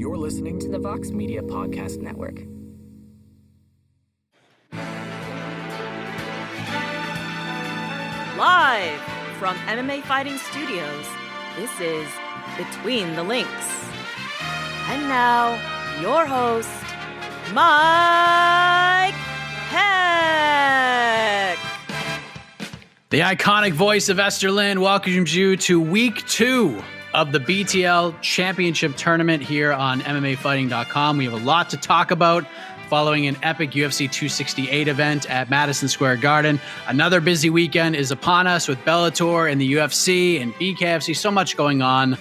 You're listening to the Vox Media Podcast Network. Live from MMA Fighting Studios, this is Between the Links. And now, your host, Mike Heck. The iconic voice of Esther Lynn welcomes you to week 2 of the BTL Championship tournament here on MMAfighting.com. We have a lot to talk about following an epic UFC 268 event at Madison Square Garden. Another busy weekend is upon us with Bellator and the UFC and BKFC. So much going on.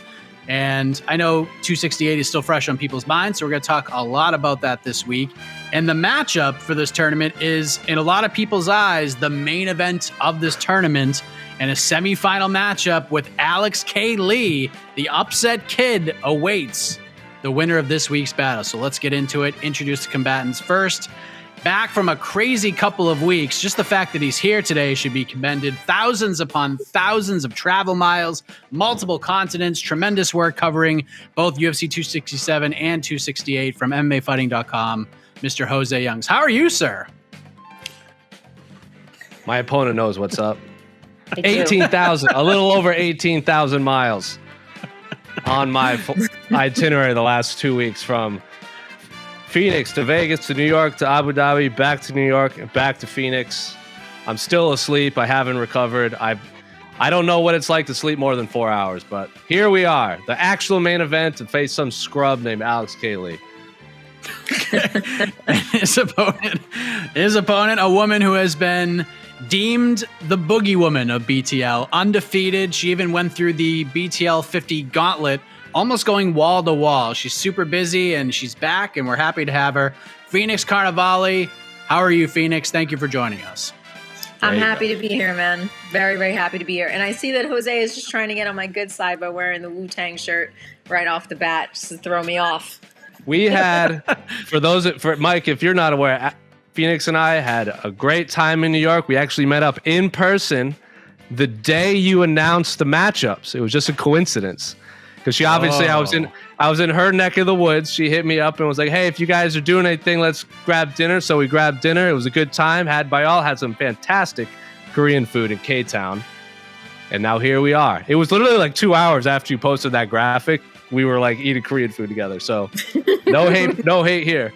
And I know 268 is still fresh on people's minds, so we're going to talk a lot about that this week. And the matchup for this tournament is, in a lot of people's eyes, the main event of this tournament, and a semifinal matchup with Alex K. Lee. The upset kid awaits the winner of this week's battle. So let's get into it. Introduce the combatants first. Back from a crazy couple of weeks, just the fact that he's here today should be commended. Thousands upon thousands of travel miles, multiple continents, tremendous work covering both UFC 267 and 268 from MMAfighting.com, Mr. Jose Youngs. How are you, sir? My opponent knows what's up. 18,000, a little over 18,000 miles on my itinerary the last 2 weeks, from Phoenix to Vegas to New York to Abu Dhabi, back to New York and back to Phoenix. I'm still asleep. I haven't recovered. I don't know what it's like to sleep more than 4 hours, but here we are, the actual main event, to face some scrub named Alex K. Lee. His opponent, a woman who has been deemed the boogie woman of BTL, undefeated. She even went through the BTL 50 gauntlet, almost going wall to wall. She's super busy and she's back, and we're happy to have her. Phoenix Carnevale. How are you, Phoenix? Thank you for joining us. I'm happy to be here, man. Very, very happy to be here. And I see that Jose is just trying to get on my good side by wearing the Wu-Tang shirt right off the bat, just to throw me off. We had, for Mike, if you're not aware, Phoenix and I had a great time in New York. We actually met up in person the day you announced the matchups. It was just a coincidence, because she obviously, I was in her neck of the woods. She hit me up and was like, "Hey, if you guys are doing anything, let's grab dinner." So we grabbed dinner. It was a good time. Had some fantastic Korean food in K-Town. And now here we are. It was literally like 2 hours after you posted that graphic, we were like eating Korean food together. So no hate here.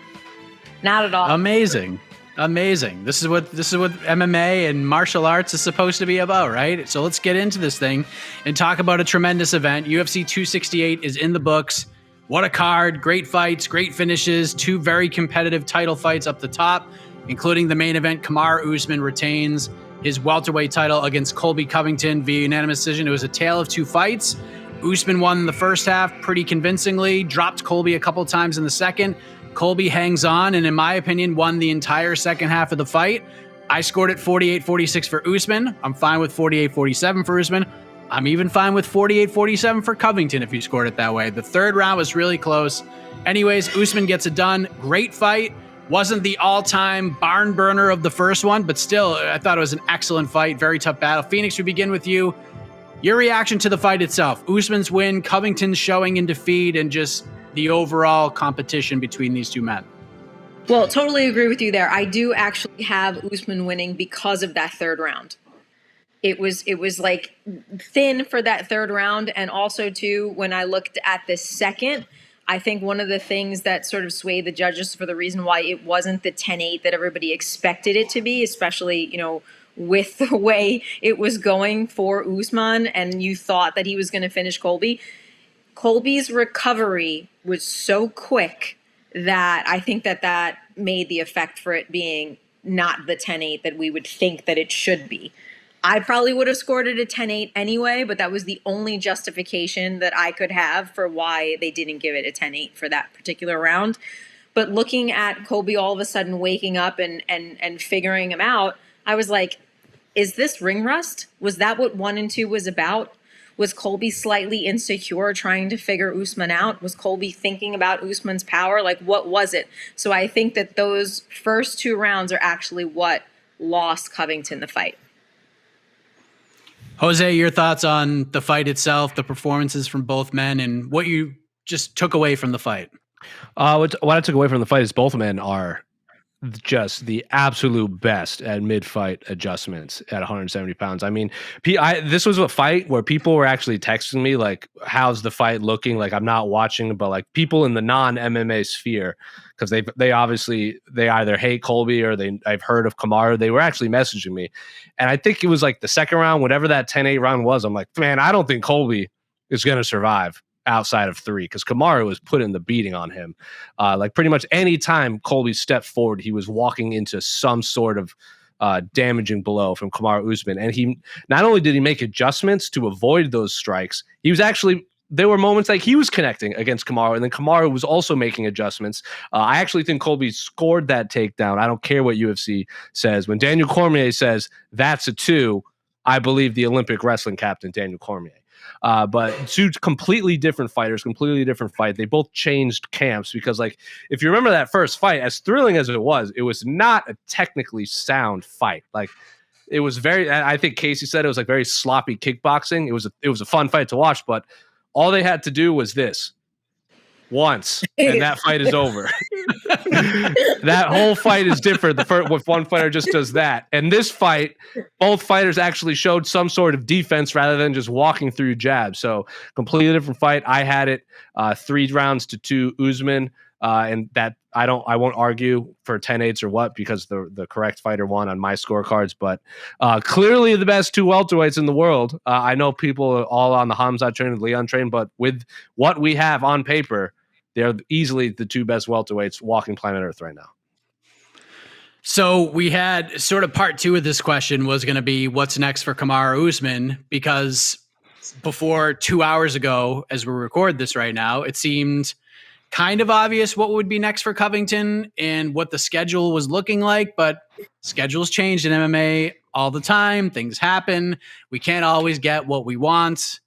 Not at all. Amazing. This is what MMA and martial arts is supposed to be about, right? So let's get into this thing and talk about a tremendous event. UFC 268 is in the books. What a card. Great fights, great finishes, 2 very competitive title fights up the top, including the main event. Kamaru Usman retains his welterweight title against Colby Covington via unanimous decision. It was a tale of 2 fights. Usman won the first half pretty convincingly, dropped Colby a couple times in the second. Colby hangs on and, in my opinion, won the entire second half of the fight. I scored it 48-46 for Usman. I'm fine with 48-47 for Usman. I'm even fine with 48-47 for Covington if you scored it that way. The third round was really close. Anyways, Usman gets it done. Great fight. Wasn't the all-time barn burner of the first one, but still, I thought it was an excellent fight. Very tough battle. Phoenix, we begin with you. Your reaction to the fight itself. Usman's win, Covington's showing in defeat, and just the overall competition between these two men. Well, totally agree with you there. I do actually have Usman winning because of that third round. It was like thin for that third round. And also too, when I looked at the second, I think one of the things that sort of swayed the judges for the reason why it wasn't the 10-8 that everybody expected it to be, especially, with the way it was going for Usman, and you thought that he was going to finish Colby. Colby's recovery was so quick that I think that made the effect for it being not the 10-8 that we would think that it should be. I probably would have scored it a 10-8 anyway, but that was the only justification that I could have for why they didn't give it a 10-8 for that particular round. But looking at Colby all of a sudden waking up and figuring him out, I was like, is this ring rust? Was that what 1 and 2 was about? Was Colby slightly insecure trying to figure Usman out? Was Colby thinking about Usman's power? Like, what was it? So I think that those first 2 rounds are actually what lost Covington the fight. Jose, your thoughts on the fight itself, the performances from both men, and what you just took away from the fight? What I took away from the fight is both men are just the absolute best at mid-fight adjustments at 170 pounds. I mean, this was a fight where people were actually texting me like, how's the fight looking? Like, I'm not watching, but like people in the non-MMA sphere, because they obviously, they either hate Colby or I've heard of Kamaru. They were actually messaging me. And I think it was like the second round, whatever that 10-8 round was, I'm like, man, I don't think Colby is going to survive outside of 3, because Kamaru was putting the beating on him. Like pretty much any time Colby stepped forward, he was walking into some sort of damaging blow from Kamaru Usman. And he not only did he make adjustments to avoid those strikes, he was actually, there were moments like he was connecting against Kamaru, and then Kamaru was also making adjustments. I actually think Colby scored that takedown. I don't care what UFC says. When Daniel Cormier says that's a 2, I believe the Olympic wrestling captain Daniel Cormier. But two completely different fighters, completely different fight. They both changed camps because, like, if you remember that first fight, as thrilling as it was not a technically sound fight. Like, it was very, I think Casey said it was like very sloppy kickboxing. It was a fun fight to watch, but all they had to do was this once, and that fight is over. That whole fight is different. The first, if one fighter just does that, and this fight, both fighters actually showed some sort of defense rather than just walking through jabs. So completely different fight. I had it 3 rounds to 2 Usman, and that I won't argue for 10-8s or what, because the correct fighter won on my scorecards. But clearly the best 2 welterweights in the world. I know people are all on the Hamza train and Leon train, but with what we have on paper, they're easily the 2 best welterweights walking planet Earth right now. So we had sort of part 2 of this question was going to be what's next for Kamaru Usman, because before 2 hours ago, as we record this right now, it seemed kind of obvious what would be next for Covington and what the schedule was looking like, but schedules change in MMA all the time. Things happen. We can't always get what we want.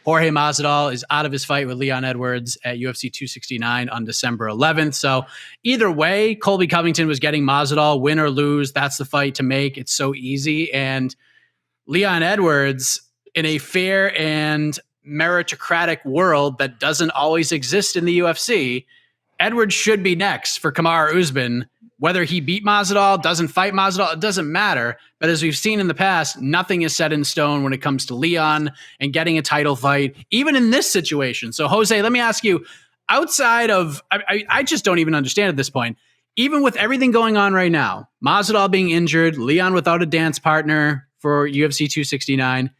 Jorge Masvidal is out of his fight with Leon Edwards at UFC 269 on December 11th. So either way, Colby Covington was getting Masvidal, win or lose. That's the fight to make. It's so easy. And Leon Edwards, in a fair and meritocratic world that doesn't always exist in the UFC, Edwards should be next for Kamaru Usman. Whether he beat Masvidal, doesn't fight Masvidal, it doesn't matter. But as we've seen in the past, nothing is set in stone when it comes to Leon and getting a title fight, even in this situation. So, Jose, let me ask you, outside of, I just don't even understand at this point, even with everything going on right now, Masvidal being injured, Leon without a dance partner for UFC 269,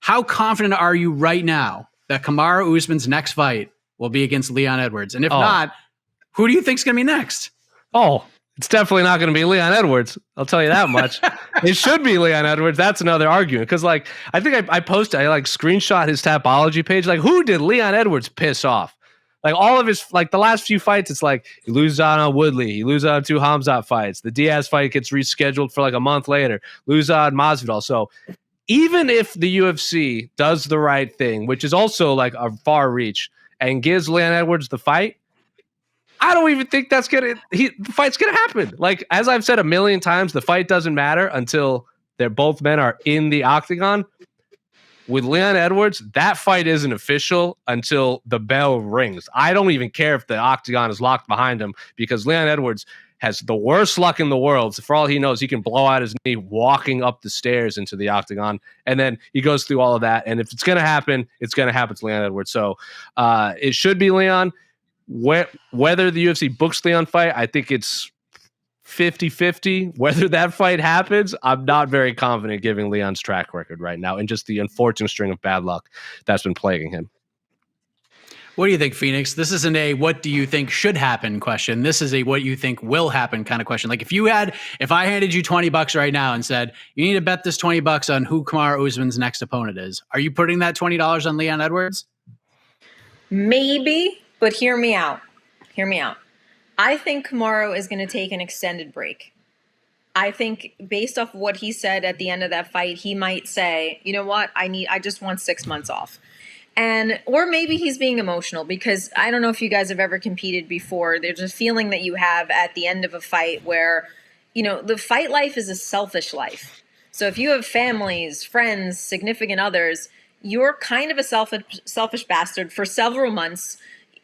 how confident are you right now that Kamaru Usman's next fight will be against Leon Edwards? And if not, who do you think is going to be next? It's definitely not going to be Leon Edwards. I'll tell you that much. It should be Leon Edwards. That's another argument. Because, like, I think I screenshot his Tapology page. Like, who did Leon Edwards piss off? Like, all of his, like, the last few fights, it's like, he loses out on Woodley. He loses out on 2 Hamzat fights. The Diaz fight gets rescheduled for, like, a month later. Lose out on Masvidal. So, even if the UFC does the right thing, which is also, like, a far reach, and gives Leon Edwards the fight, I don't even think the fight's gonna happen. Like, as I've said a million times, the fight doesn't matter until both men are in the octagon. With Leon Edwards, that fight isn't official until the bell rings. I don't even care if the octagon is locked behind him, because Leon Edwards has the worst luck in the world. So for all he knows, he can blow out his knee walking up the stairs into the octagon, and then he goes through all of that. And if it's gonna happen, it's gonna happen to Leon Edwards. So it should be Leon. Whether the UFC books Leon fight, I think it's 50-50. Whether that fight happens, I'm not very confident giving Leon's track record right now and just the unfortunate string of bad luck that's been plaguing him. What do you think, Phoenix? This isn't a what do you think should happen question. This is a what you think will happen kind of question. Like, if I handed you $20 right now and said, you need to bet this $20 on who Kamaru Usman's next opponent is, are you putting that $20 on Leon Edwards? Maybe. But hear me out. Hear me out. I think Kamaru is going to take an extended break. I think based off what he said at the end of that fight, he might say, you know what, I just want 6 months off. Or maybe he's being emotional, because I don't know if you guys have ever competed before. There's a feeling that you have at the end of a fight where, you know, the fight life is a selfish life. So if you have families, friends, significant others, you're kind of a selfish bastard for several months.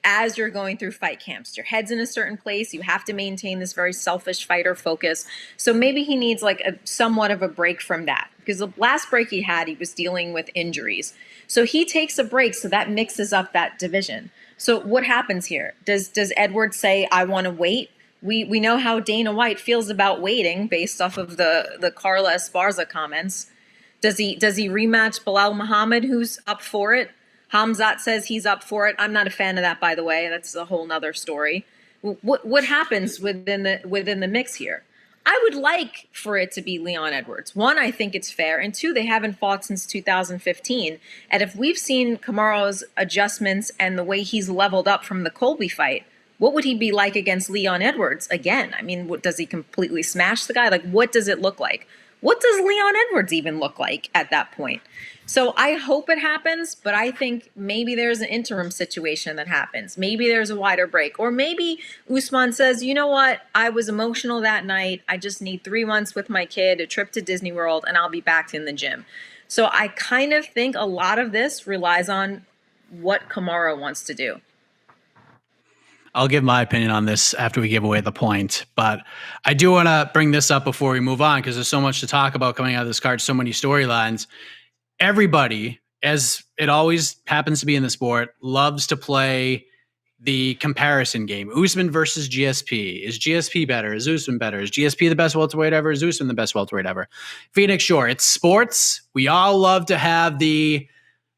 as you're going through fight camps. Your head's in a certain place. You have to maintain this very selfish fighter focus. So maybe he needs like a somewhat of a break from that, because the last break he had, he was dealing with injuries. So he takes a break, so that mixes up that division. So what happens here? Does Edwards say, I want to wait? We know how Dana White feels about waiting based off of the Carla Esparza comments. Does he rematch Bilal Muhammad, who's up for it? Hamzat says he's up for it. I'm not a fan of that, by the way. That's a whole nother story. What happens within the mix here? I would like for it to be Leon Edwards. One, I think it's fair, and two, they haven't fought since 2015. And if we've seen Kamaru's adjustments and the way he's leveled up from the Colby fight, what would he be like against Leon Edwards again? I mean, does he completely smash the guy? Like, what does it look like? What does Leon Edwards even look like at that point? So I hope it happens, but I think maybe there's an interim situation that happens. Maybe there's a wider break. Or maybe Usman says, you know what? I was emotional that night. I just need 3 months with my kid, a trip to Disney World, and I'll be back in the gym. So I kind of think a lot of this relies on what Kamaru wants to do. I'll give my opinion on this after we give away the point, but I do want to bring this up before we move on because there's so much to talk about coming out of this card, so many storylines. Everybody, as it always happens to be in the sport, loves to play the comparison game. Usman versus GSP. Is GSP better? Is Usman better? Is GSP the best welterweight ever? Is Usman the best welterweight ever? Phoenix, sure, it's sports. We all love to have the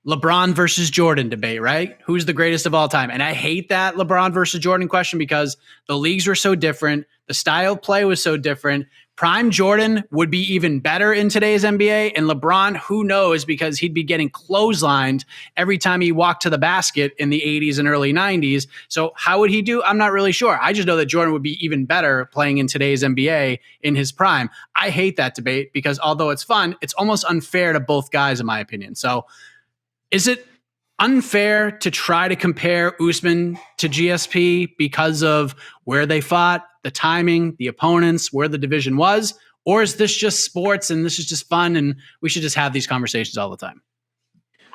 LeBron versus Jordan debate, right? Who's the greatest of all time? And I hate that LeBron versus Jordan question because the leagues were so different. The style of play was so different. Prime Jordan would be even better in today's NBA. And LeBron, who knows, because he'd be getting clotheslined every time he walked to the basket in the 80s and early 90s. So how would he do? I'm not really sure. I just know that Jordan would be even better playing in today's NBA in his prime. I hate that debate because although it's fun, it's almost unfair to both guys, in my opinion. So is it unfair to try to compare Usman to GSP because of where they fought, the timing, the opponents, where the division was? Or is this just sports and this is just fun and we should just have these conversations all the time?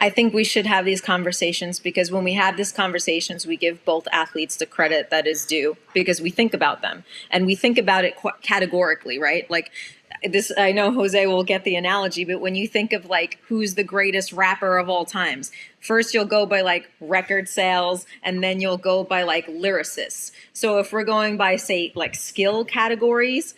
I think we should have these conversations because when we have these conversations, we give both athletes the credit that is due because we think about them and we think about it categorically, right? Like this, I know Jose will get the analogy, but when you think of like who's the greatest rapper of all times, first you'll go by like record sales and then you'll go by like lyricists. So if we're going by say like skill categories,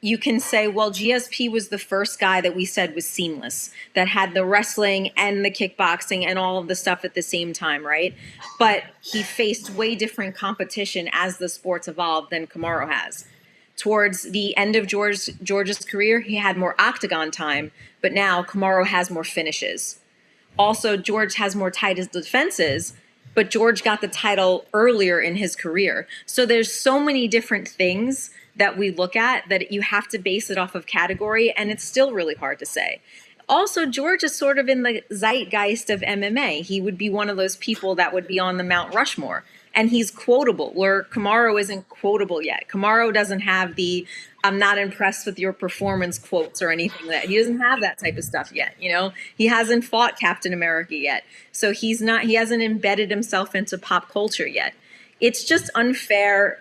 you can say, well, GSP was the first guy that we said was seamless, that had the wrestling and the kickboxing and all of the stuff at the same time, right? But he faced way different competition as the sports evolved than Kamaru has. Towards the end of George's career, he had more octagon time, but now Kamaru has more finishes. Also, George has more tight defenses, but George got the title earlier in his career. So there's so many different things that we look at that you have to base it off of category, and it's still really hard to say. Also, George is sort of in the zeitgeist of MMA. He would be one of those people that would be on the Mount Rushmore, and he's quotable, where Kamaru isn't quotable yet. Kamaru doesn't have the "I'm not impressed with your performance" quotes or anything like that. He doesn't have that type of stuff yet, you know? He hasn't fought Captain America yet. So he hasn't embedded himself into pop culture yet. It's just unfair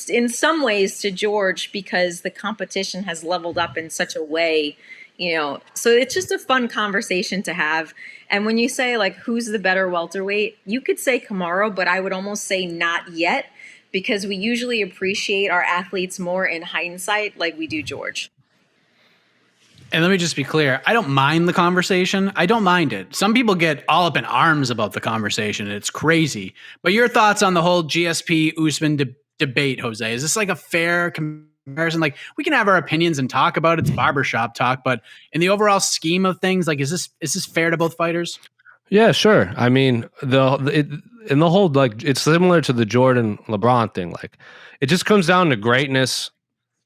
in some ways to George because the competition has leveled up in such a way, you know, so it's just a fun conversation to have. And when you say like, who's the better welterweight, you could say Kamaru, but I would almost say not yet because we usually appreciate our athletes more in hindsight like we do George. And let me just be clear. I don't mind the conversation. I don't mind it. Some people get all up in arms about the conversation. And it's crazy. But your thoughts on the whole GSP Usman debate, Jose? Is this like a fair comparison? Like we can have our opinions and talk about it. It's barbershop talk, but in the overall scheme of things, like is this fair to both fighters? Yeah, sure. I mean, in the whole, like, it's similar to the Jordan LeBron thing. Like, it just comes down to greatness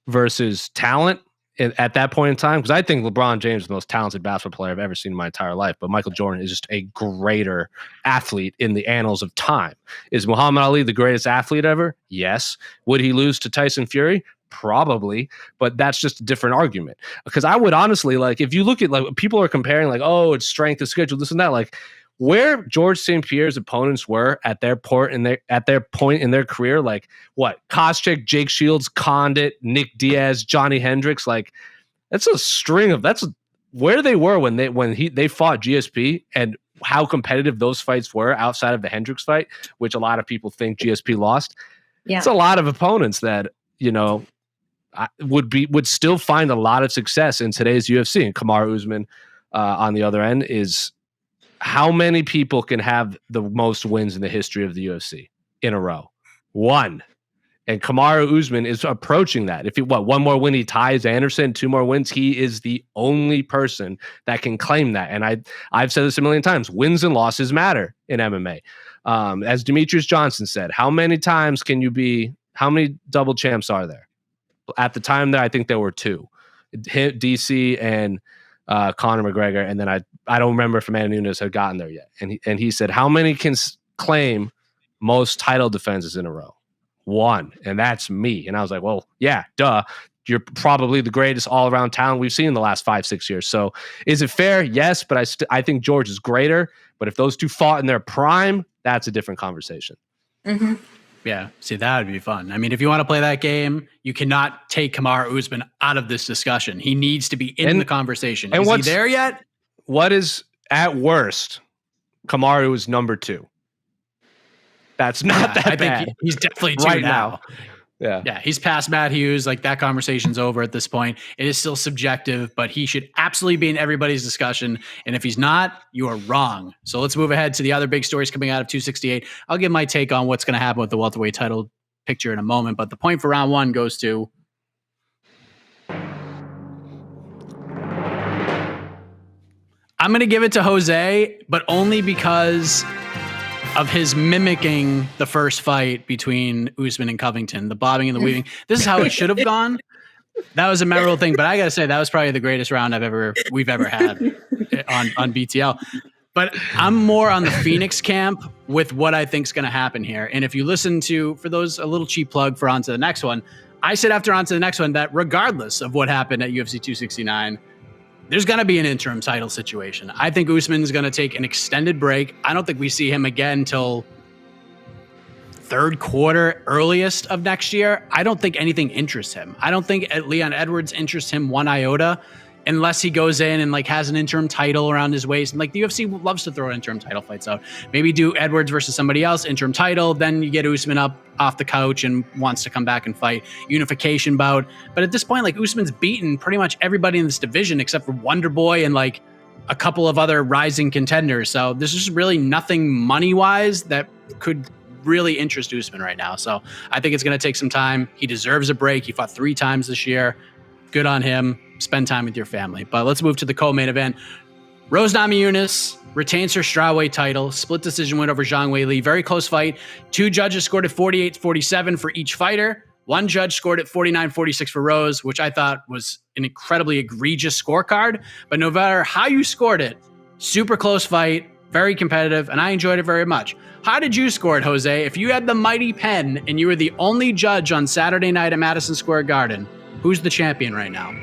versus talent at that point in time. Because I think LeBron James is the most talented basketball player I've ever seen in my entire life. But Michael Jordan is just a greater athlete in the annals of time. Is Muhammad Ali the greatest athlete ever? Yes. Would he lose to Tyson Fury? Probably, but that's just a different argument. Because I would honestly, like, if you look at, like, people are comparing, like, oh, it's strength of schedule, this and that. Like, where Georges St-Pierre's opponents were at their point in their career, like what Koscheck, Jake Shields, Condit, Nick Diaz, Johnny Hendricks, like that's where they were when they fought GSP, and how competitive those fights were outside of the Hendricks fight, which a lot of people think GSP lost. Yeah. It's a lot of opponents that, would still find a lot of success in today's UFC. And Kamaru Usman on the other end is, how many people can have the most wins in the history of the UFC in a row? One. And Kamaru Usman is approaching that. If one more win, he ties Anderson, 2 more wins, he is the only person that can claim that. And I've said this a million times, wins and losses matter in MMA. As Demetrius Johnson said, how many double champs are there? At the time I think there were 2, DC and Conor McGregor, and then I don't remember if Amanda Nunes had gotten there yet. And he said, how many can claim most title defenses in a row? 1, and that's me. And I was like, well, yeah, duh. You're probably the greatest all-around talent we've seen in the last 5-6 years. So is it fair? Yes, but I think George is greater. But if those two fought in their prime, that's a different conversation. Mm-hmm. Yeah, see, that would be fun. I mean, if you want to play that game, you cannot take Kamaru Usman out of this discussion. He needs to be in the conversation. Is he there yet? What is, at worst, Kamaru is number 2. That's not that bad. I think he's definitely 2 right now. Yeah, he's past Matt Hughes. Like, that conversation's over at this point. It is still subjective, but he should absolutely be in everybody's discussion. And if he's not, you are wrong. So let's move ahead to the other big stories coming out of 268. I'll give my take on what's going to happen with the welterweight title picture in a moment. But the point for round 1 goes to I'm going to give it to Jose, but only because of his mimicking the first fight between Usman and Covington, the bobbing and the weaving. This is how it should have gone. That was a memorable thing, but I gotta say that was probably the greatest round we've ever had on BTL. But I'm more on the Phoenix camp with what I think is going to happen here. And if you listen to, for those, a little cheap plug for On to the Next One, I said after On to the Next One that regardless of what happened at UFC 269, there's going to be an interim title situation. I think Usman is going to take an extended break. I don't think we see him again till third quarter earliest of next year. I don't think anything interests him. I don't think Leon Edwards interests him one iota unless he goes in and like has an interim title around his waist. And like the UFC loves to throw interim title fights out. Maybe do Edwards versus somebody else, interim title. Then you get Usman up off the couch and wants to come back and fight, unification bout. But at this point, like Usman's beaten pretty much everybody in this division except for Wonder Boy and like a couple of other rising contenders. So there's just really nothing money-wise that could really interest Usman right now. So I think it's going to take some time. He deserves a break. He fought 3 times this year. Good on him. Spend time with your family. But let's move to the co-main event. Rose Namajunas retains her strawweight title. Split decision win over Zhang Weili. Very close fight. 2 judges scored at 48-47 for each fighter. 1 judge scored at 49-46 for Rose, which I thought was an incredibly egregious scorecard. But no matter how you scored it, super close fight, very competitive, and I enjoyed it very much. How did you score it, Jose? If you had the mighty pen and you were the only judge on Saturday night at Madison Square Garden, who's the champion right now?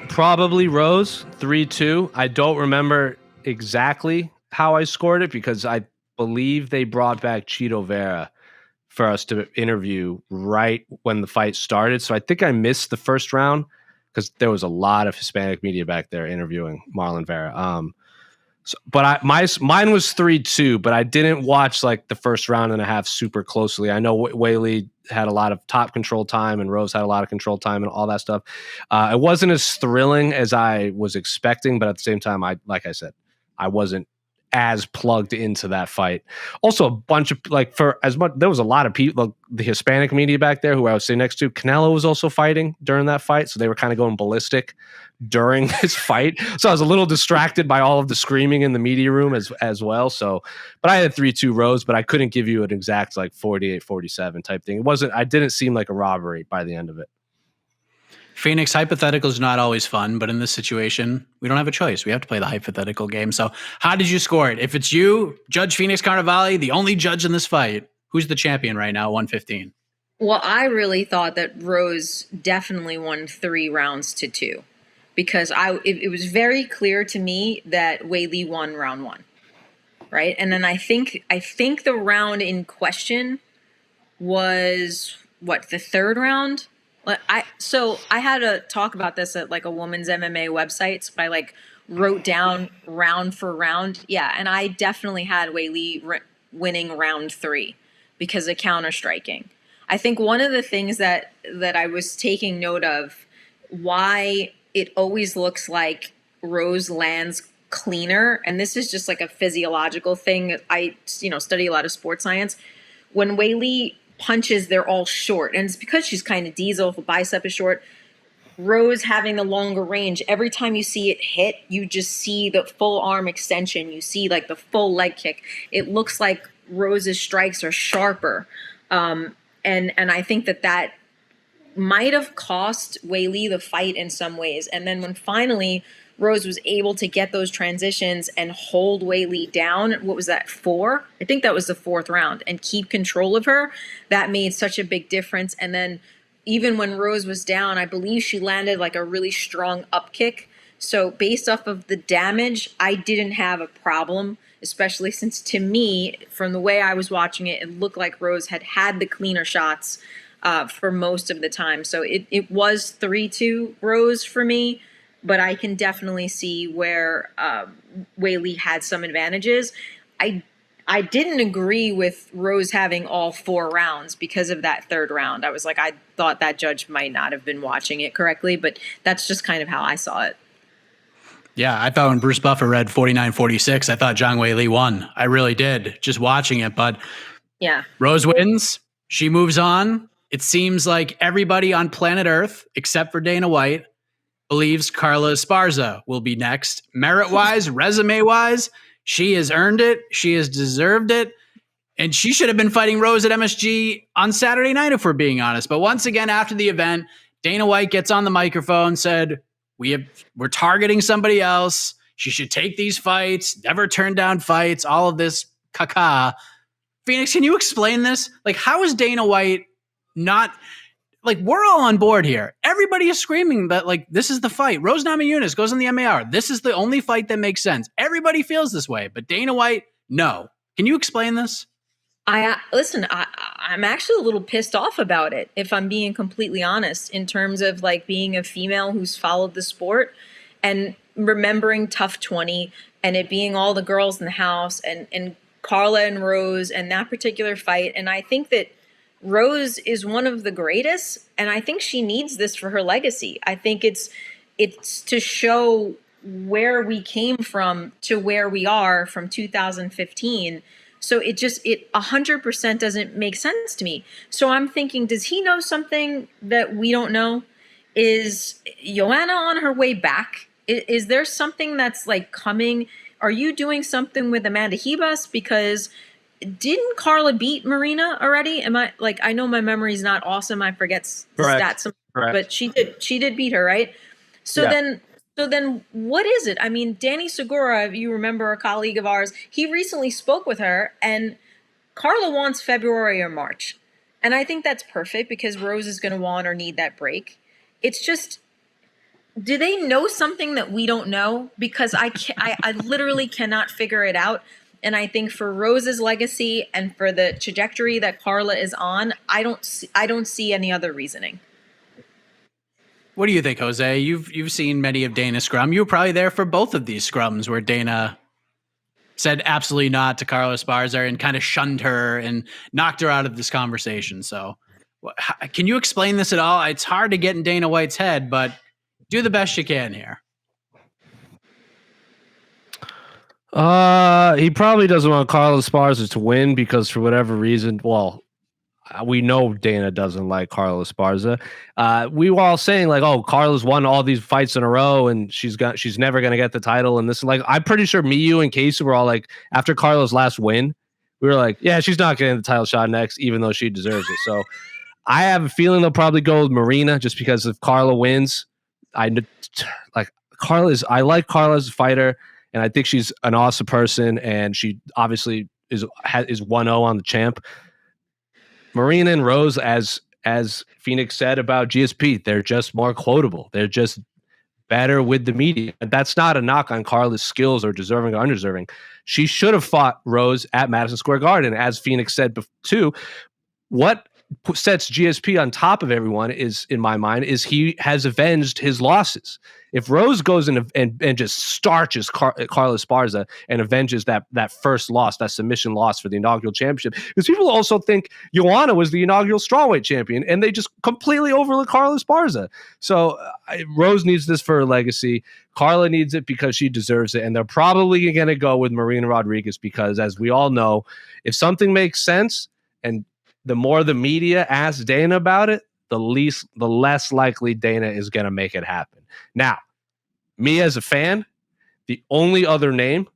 Probably Rose, 3-2. I don't remember exactly how I scored it because I believe they brought back Chito Vera for us to interview right when the fight started. So I think I missed the first round because there was a lot of Hispanic media back there interviewing Marlon Vera. But mine was 3-2, but I didn't watch like the first round and a half super closely. I know Weili had a lot of top control time and Rose had a lot of control time and all that stuff. It wasn't as thrilling as I was expecting, but at the same time, like I said, I wasn't as plugged into that fight. Also, a bunch of there was a lot of people, the Hispanic media back there who I was sitting next to. Canelo was also fighting during that fight, so they were kind of going ballistic during his fight. So I was a little distracted by all of the screaming in the media room as well. So, but I had 3-2 Rose, but I couldn't give you an exact like 48-47 type thing. I didn't seem like a robbery by the end of it. Phoenix, hypothetical is not always fun, but in this situation, we don't have a choice. We have to play the hypothetical game. So how did you score it? If it's you, Judge Phoenix Carnevale, the only judge in this fight, who's the champion right now, 115? Well, I really thought that Rose definitely won 3 rounds to 2 because it was very clear to me that Weili won round 1. right? And then I think the round in question was what, the third round? I had to talk about this at like a woman's MMA website. So I like wrote down round for round. Yeah, and I definitely had Weili winning round 3 because of counter striking. I think one of the things that I was taking note of, why it always looks like Rose lands cleaner, and this is just like a physiological thing. I study a lot of sports science. When Weili punches, they're all short, and it's because she's kind of diesel. The bicep is short. Rose having the longer range, every time you see it hit, you just see the full arm extension. You see like the full leg kick. It looks like Rose's strikes are sharper. And I think that might have cost Weili the fight in some ways. And then when finally Rose was able to get those transitions and hold Weili down, what was that, 4? I think that was the 4th round, and keep control of her, that made such a big difference. And then even when Rose was down, I believe she landed like a really strong up kick. So based off of the damage, I didn't have a problem, especially since, to me, from the way I was watching it, it looked like Rose had the cleaner shots for most of the time. So it was 3-2 Rose for me, but I can definitely see where Weili had some advantages. I didn't agree with Rose having all 4 rounds because of that third round. I was like, I thought that judge might not have been watching it correctly, but that's just kind of how I saw it. Yeah, I thought when Bruce Buffer read 49-46, I thought Zhang Weili won. I really did, just watching it. But yeah, Rose wins. She moves on. It seems like everybody on planet Earth, except for Dana White, believes Carla Esparza will be next. Merit-wise, resume-wise, she has earned it. She has deserved it. And she should have been fighting Rose at MSG on Saturday night, if we're being honest. But once again, after the event, Dana White gets on the microphone, said, we're targeting somebody else. She should take these fights, never turn down fights, all of this caca. Phoenix, can you explain this? Like, how is Dana White not... Like, we're all on board here. Everybody is screaming that, like, this is the fight. Rose Namajunas goes on the MAR. This is the only fight that makes sense. Everybody feels this way, but Dana White, no. Can you explain this? I'm actually a little pissed off about it, if I'm being completely honest, in terms of like being a female who's followed the sport and remembering Tough 20 and it being all the girls in the house and Carla and Rose and that particular fight. And I think that Rose is one of the greatest, and I think she needs this for her legacy. I think it's to show where we came from to where we are from 2015. So it 100% doesn't make sense to me. So I'm thinking, does he know something that we don't know? Is Joanna on her way back? Is there something that's like coming? Are you doing something with Amanda Hebus? Because didn't Carla beat Marina already? I know my memory's not awesome. I forget stats, but she did beat her, right? So yeah. Then what is it? I mean, Danny Segura, if you remember, a colleague of ours, he recently spoke with her, and Carla wants February or March. And I think that's perfect because Rose is going to want or need that break. It's just, do they know something that we don't know? Because I literally cannot figure it out. And I think for Rose's legacy and for the trajectory that Carla is on, I don't see any other reasoning. What do you think, Jose? You've seen many of Dana's scrum. You were probably there for both of these scrums where Dana said absolutely not to Carla Esparza and kind of shunned her and knocked her out of this conversation. So can you explain this at all? It's hard to get in Dana White's head, but do the best you can here. He probably doesn't want Carla Esparza to win because for whatever reason, well, we know Dana doesn't like Carla Esparza. We were all saying like, oh, Carla's won all these fights in a row and she's never going to get the title. And this, like, I'm pretty sure me, you, and Casey were all like, after Carla's last win, we were like, yeah, she's not getting the title shot next, even though she deserves it. So I have a feeling they'll probably go with Marina just because if Carla wins, I like Carla as a fighter. And I think she's an awesome person, and she obviously is 1-0 on the champ. Marina and Rose, as Phoenix said about GSP, they're just more quotable. They're just better with the media. And that's not a knock on Carla's skills or deserving or undeserving. She should have fought Rose at Madison Square Garden. As Phoenix said too, what sets GSP on top of everyone is, in my mind, is he has avenged his losses. If Rose goes in and just starches Carla Esparza and avenges that first loss, that submission loss for the inaugural championship, because people also think Joanna was the inaugural strawweight champion, and they just completely overlook Carla Esparza. So Rose needs this for her legacy. Carla needs it because she deserves it, and they're probably going to go with Marina Rodriguez because, as we all know, if something makes sense and the more the media asks Dana about it, the less likely Dana is going to make it happen. Now, me as a fan, the only other name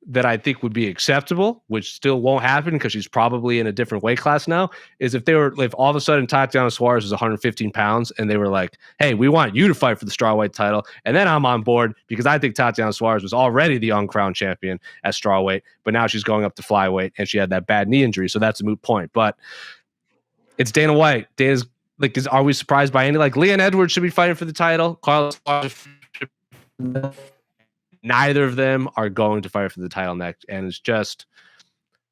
that I think would be acceptable, which still won't happen because she's probably in a different weight class now, is if all of a sudden Tatiana Suarez was 115 pounds and they were like, hey, we want you to fight for the strawweight title. And then I'm on board because I think Tatiana Suarez was already the uncrowned champion at strawweight, but now she's going up to flyweight and she had that bad knee injury. So that's a moot point. But it's Dana White. Dana's like, are we surprised by any? Like, Leon Edwards should be fighting for the title. Carla, neither of them are going to fight for the title next. And it's just,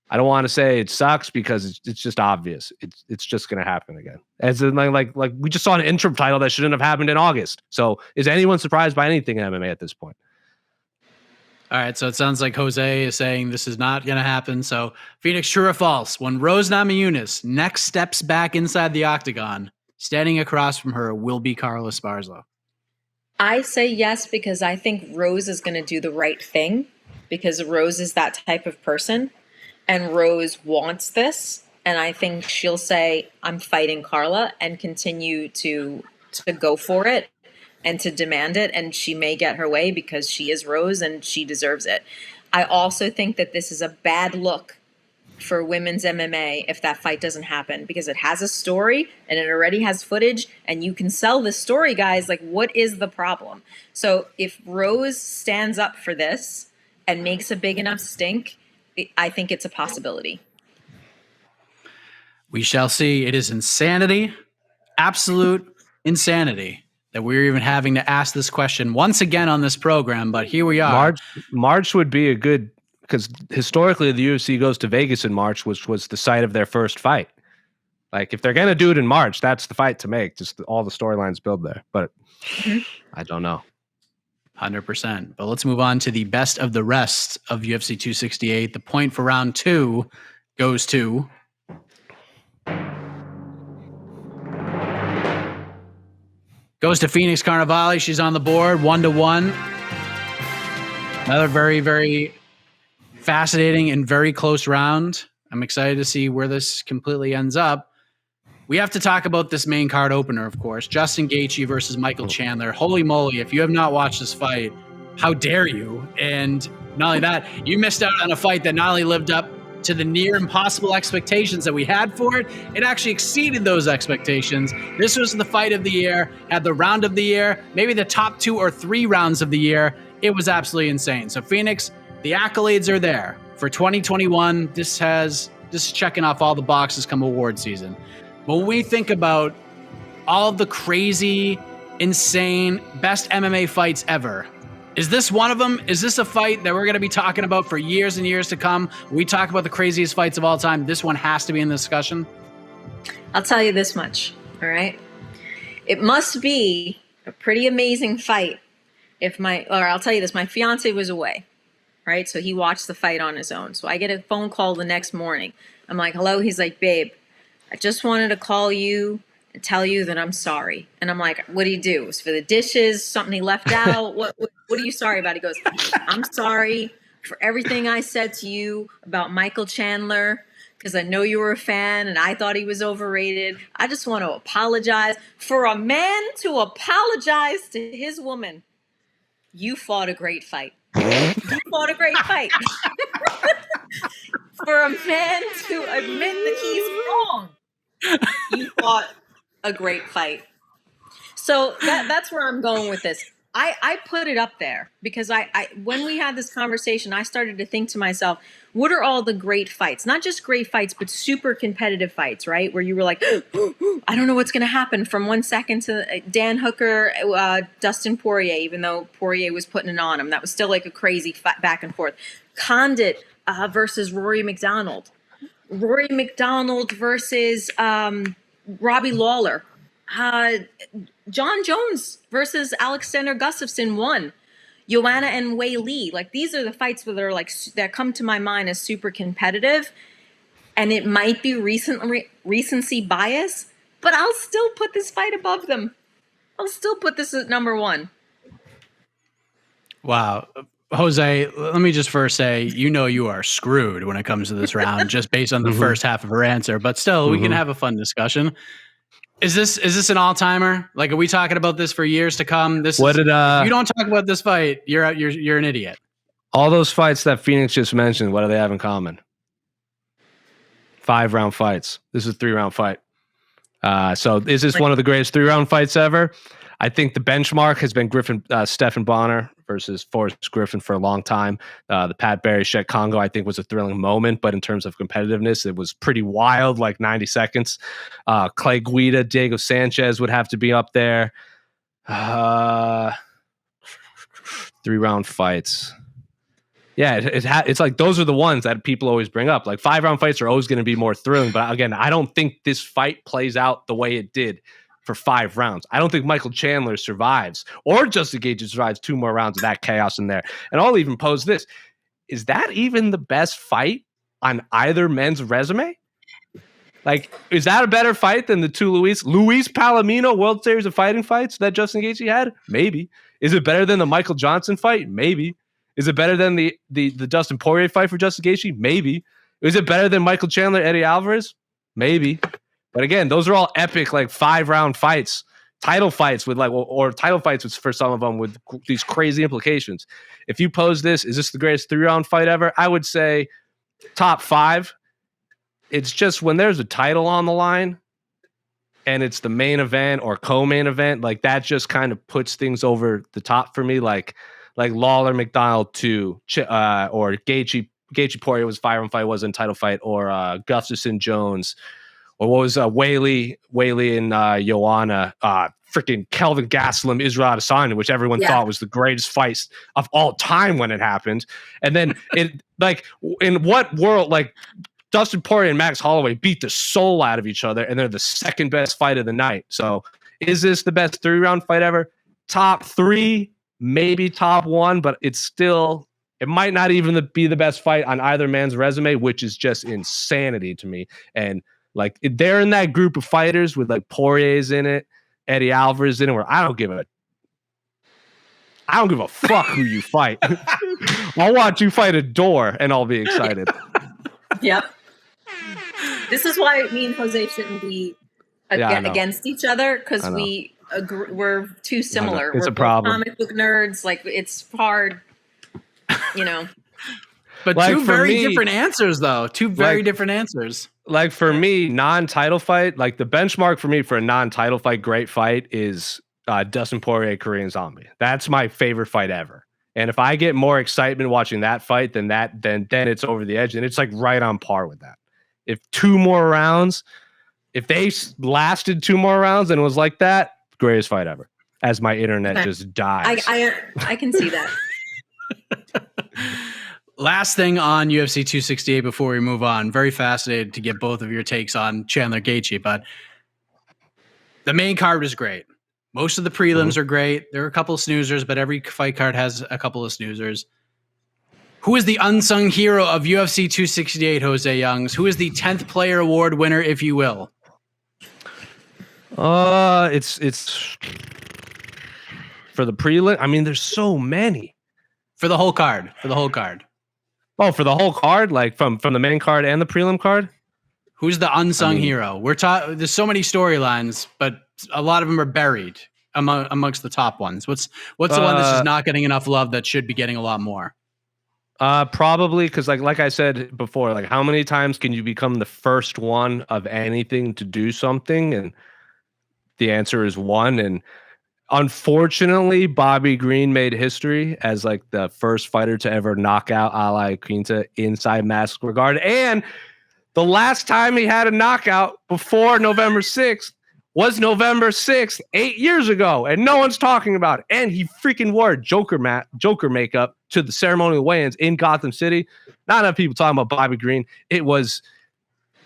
I don't want to say it sucks because it's just obvious. It's just going to happen again. As in, like we just saw an interim title that shouldn't have happened in August. So is anyone surprised by anything in MMA at this point? All right, so it sounds like Jose is saying this is not going to happen. So, Phoenix, true or false? When Rose Namajunas next steps back inside the octagon, standing across from her will be Carla Esparza. I say yes because I think Rose is going to do the right thing because Rose is that type of person and Rose wants this. And I think she'll say, I'm fighting Carla and continue to go for it and to demand it, and she may get her way because she is Rose and she deserves it. I also think that this is a bad look for women's MMA if that fight doesn't happen because it has a story and it already has footage and you can sell the story, guys. Like, what is the problem? So if Rose stands up for this and makes a big enough stink, I think it's a possibility. We shall see. It is insanity, absolute insanity, that we're even having to ask this question once again on this program, but here we are. March would be a good, because historically the UFC goes to Vegas in March, which was the site of their first fight. Like, if they're going to do it in March, that's the fight to make. Just all the storylines build there. But I don't know. 100%. But let's move on to the best of the rest of UFC 268. The point for round 2 goes to Phoenix Carnevale. She's on the board, 1-1. Another very, very fascinating and very close round. I'm excited to see where this completely ends up. We have to talk about this main card opener, of course. Justin Gaethje versus Michael Chandler. Holy moly, if you have not watched this fight, how dare you? And not only that, you missed out on a fight that not only lived up to the near impossible expectations that we had for it, it actually exceeded those expectations. This was the fight of the year, had the round of the year, maybe the top 2 or 3 rounds of the year. It was absolutely insane. So Phoenix, the accolades are there for 2021. This is checking off all the boxes come award season. But when we think about all of the crazy, insane, best MMA fights ever, is this one of them? Is this a fight that we're going to be talking about for years and years to come? We talk about the craziest fights of all time. This one has to be in the discussion. I'll tell you this much, all right? It must be a pretty amazing fight I'll tell you this, my fiance was away, right? So he watched the fight on his own. So I get a phone call the next morning. I'm like, hello? He's like, babe, I just wanted to call you and tell you that I'm sorry. And I'm like, what do you do? It was for the dishes, something he left out? What are you sorry about? He goes, I'm sorry for everything I said to you about Michael Chandler, because I know you were a fan and I thought he was overrated. I just want to apologize. For a man to apologize to his woman, you fought a great fight. You fought a great fight. For a man to admit that he's wrong, you fought a great fight. So that's where I'm going with this. I put it up there because I when we had this conversation, I started to think to myself, what are all the great fights? Not just great fights, but super competitive fights, right? Where you were like, I don't know what's going to happen from 1 second to Dan Hooker, Dustin Poirier, even though Poirier was putting it on him. That was still like a crazy back and forth. Condit versus Rory McDonald. Rory McDonald versus Robbie Lawler. John Jones versus Alexander Gustafsson won. Joanna and Weili. Like, these are the fights that are like that come to my mind as super competitive, and it might be recency bias, but I'll still put this fight above them. I'll still put this at number one. Wow. Jose, let me just first say, you are screwed when it comes to this round, just based on the first half of her answer. But still, we can have a fun discussion. Is this an all-timer? Like, are we talking about this for years to come? If you don't talk about this fight, you're an idiot. All those fights that Phoenix just mentioned, what do they have in common? 5-round fights. This is a 3-round fight. So is this one of the greatest 3-round fights ever? I think the benchmark has been Stephan Bonner versus Forrest Griffin for a long time. The Pat Barry Shet Congo, I think, was a thrilling moment, but in terms of competitiveness, it was pretty wild, like 90 seconds. Clay Guida, Diego Sanchez would have to be up there. 3-round fights. Yeah, it's like those are the ones that people always bring up. Like 5-round fights are always going to be more thrilling, but again, I don't think this fight plays out the way it did for 5 rounds. I don't think Michael Chandler survives or Justin Gaethje survives 2 more rounds of that chaos in there. And I'll even pose this. Is that even the best fight on either men's resume? Like, is that a better fight than the 2 Luis Palomino World Series of Fighting fights that Justin Gaethje had? Maybe. Is it better than the Michael Johnson fight? Maybe. Is it better than the Dustin Poirier fight for Justin Gaethje? Maybe. Is it better than Michael Chandler, Eddie Alvarez? Maybe. But again, those are all epic, like 5-round fights, title fights with or title fights for some of them with these crazy implications. If you pose this, is this the greatest 3-round fight ever? I would say top 5. It's just when there's a title on the line and it's the main event or co-main event, like that just kind of puts things over the top for me. Like Lawler McDonald 2, or Gaethje Poirier was a 5-round fight, wasn't a title fight, or Gustafsson Jones. Or what was Weili and Joanna, freaking Kelvin Gastelum, Israel Adesanya, which everyone thought was the greatest fight of all time when it happened. And then in what world, like Dustin Poirier and Max Holloway beat the soul out of each other, and they're the second best fight of the night. So is this the best 3-round fight ever? Top 3, maybe top 1, but it might not even be the best fight on either man's resume, which is just insanity to me. And like, they're in that group of fighters with like Poirier's in it, Eddie Alvarez in it, where I don't give a fuck who you fight. I'll watch you fight a door and I'll be excited. Yep. This is why me and Jose shouldn't be against each other, because we're too similar. It's we're a problem. Comic book nerds. Like, it's hard, But like, two very different answers, though. Two very different answers. Like, for me, non-title fight, like the benchmark for me for a non-title fight, great fight is Dustin Poirier, Korean Zombie. That's my favorite fight ever. And if I get more excitement watching that fight than it's over the edge, and it's like right on par with that. If 2 more rounds, if they lasted 2 more rounds and it was like that, greatest fight ever. As my internet just dies. I can see that. Last thing on UFC 268 before we move on. Very fascinated to get both of your takes on Chandler Gaethje, but the main card was great. Most of the prelims are great. There are a couple of snoozers, but every fight card has a couple of snoozers. Who is the unsung hero of UFC 268, Jose Youngs? Who is the 10th player award winner, if you will? It's for the prelim. I mean, there's so many. For the whole card. Oh, for the whole card, like from the main card and the prelim card? Who's the unsung hero? There's so many storylines, but a lot of them are buried amongst the top ones. What's the one that's just not getting enough love that should be getting a lot more? Probably because like I said before, like how many times can you become the first one of anything to do something? And the answer is 1. And Unfortunately, Bobby Green made history as like the first fighter to ever knock out Ala Quinta inside Madison Square Garden. And the last time he had a knockout before November 6th was November 6th, 8 years ago. And no one's talking about it. And he freaking wore Joker makeup to the ceremonial weigh-ins in Gotham City. Not enough people talking about Bobby Green. It was,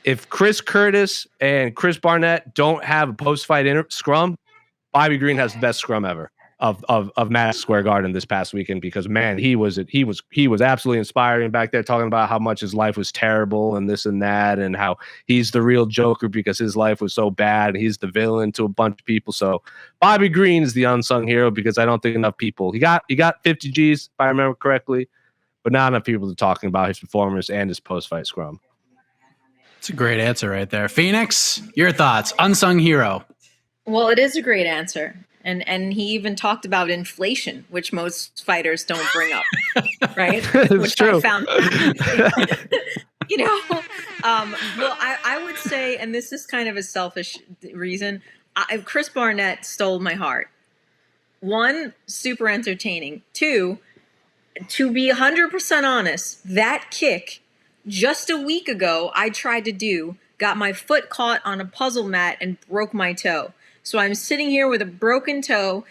if Chris Curtis and Chris Barnett don't have a post-fight scrum, Bobby Green has the best scrum ever of Madison Square Garden this past weekend, because man, he was absolutely inspiring back there, talking about how much his life was terrible and this and that, and how he's the real Joker because his life was so bad and he's the villain to a bunch of people. So Bobby Green is the unsung hero, because I don't think enough people, he got 50 G's if I remember correctly, but not enough people are talking about his performance and his post-fight scrum. It's a great answer right there. Phoenix, your thoughts? Unsung hero. Well, it is a great answer. And he even talked about inflation, which most fighters don't bring up, right? Which true. I found, well, I would say, and this is kind of a selfish reason, Chris Barnett stole my heart. One, super entertaining. Two, to be 100% honest, that kick just a week ago I tried to do, got my foot caught on a puzzle mat and broke my toe. So I'm sitting here with a broken toe,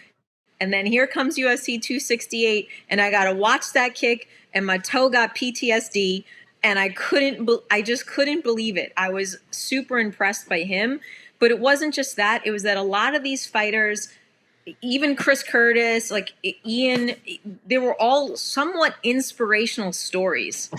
and then here comes UFC 268, and I got to watch that kick, and my toe got PTSD, and I just couldn't believe it. I was super impressed by him, but it wasn't just that. It was that a lot of these fighters, even Chris Curtis, like Ian, they were all somewhat inspirational stories.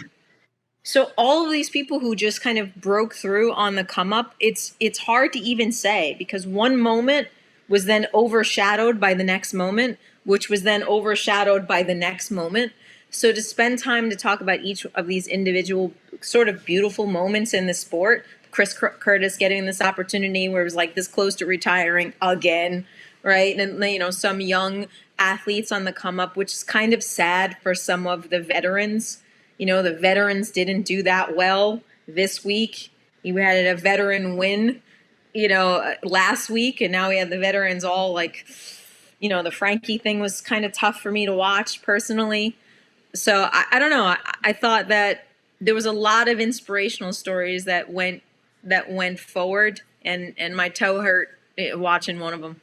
So all of these people who just kind of broke through on the come up, it's hard to even say, because one moment was then overshadowed by the next moment, which was then overshadowed by the next moment. So to spend time to talk about each of these individual sort of beautiful moments in the sport, Chris Curtis getting this opportunity where it was like this close to retiring again, right? And, some young athletes on the come up, which is kind of sad for some of the veterans. The veterans didn't do that well this week. We had a veteran win, last week, and now we had the veterans all like, the Frankie thing was kind of tough for me to watch personally. So I don't know. I thought that there was a lot of inspirational stories that went forward, and my toe hurt watching one of them.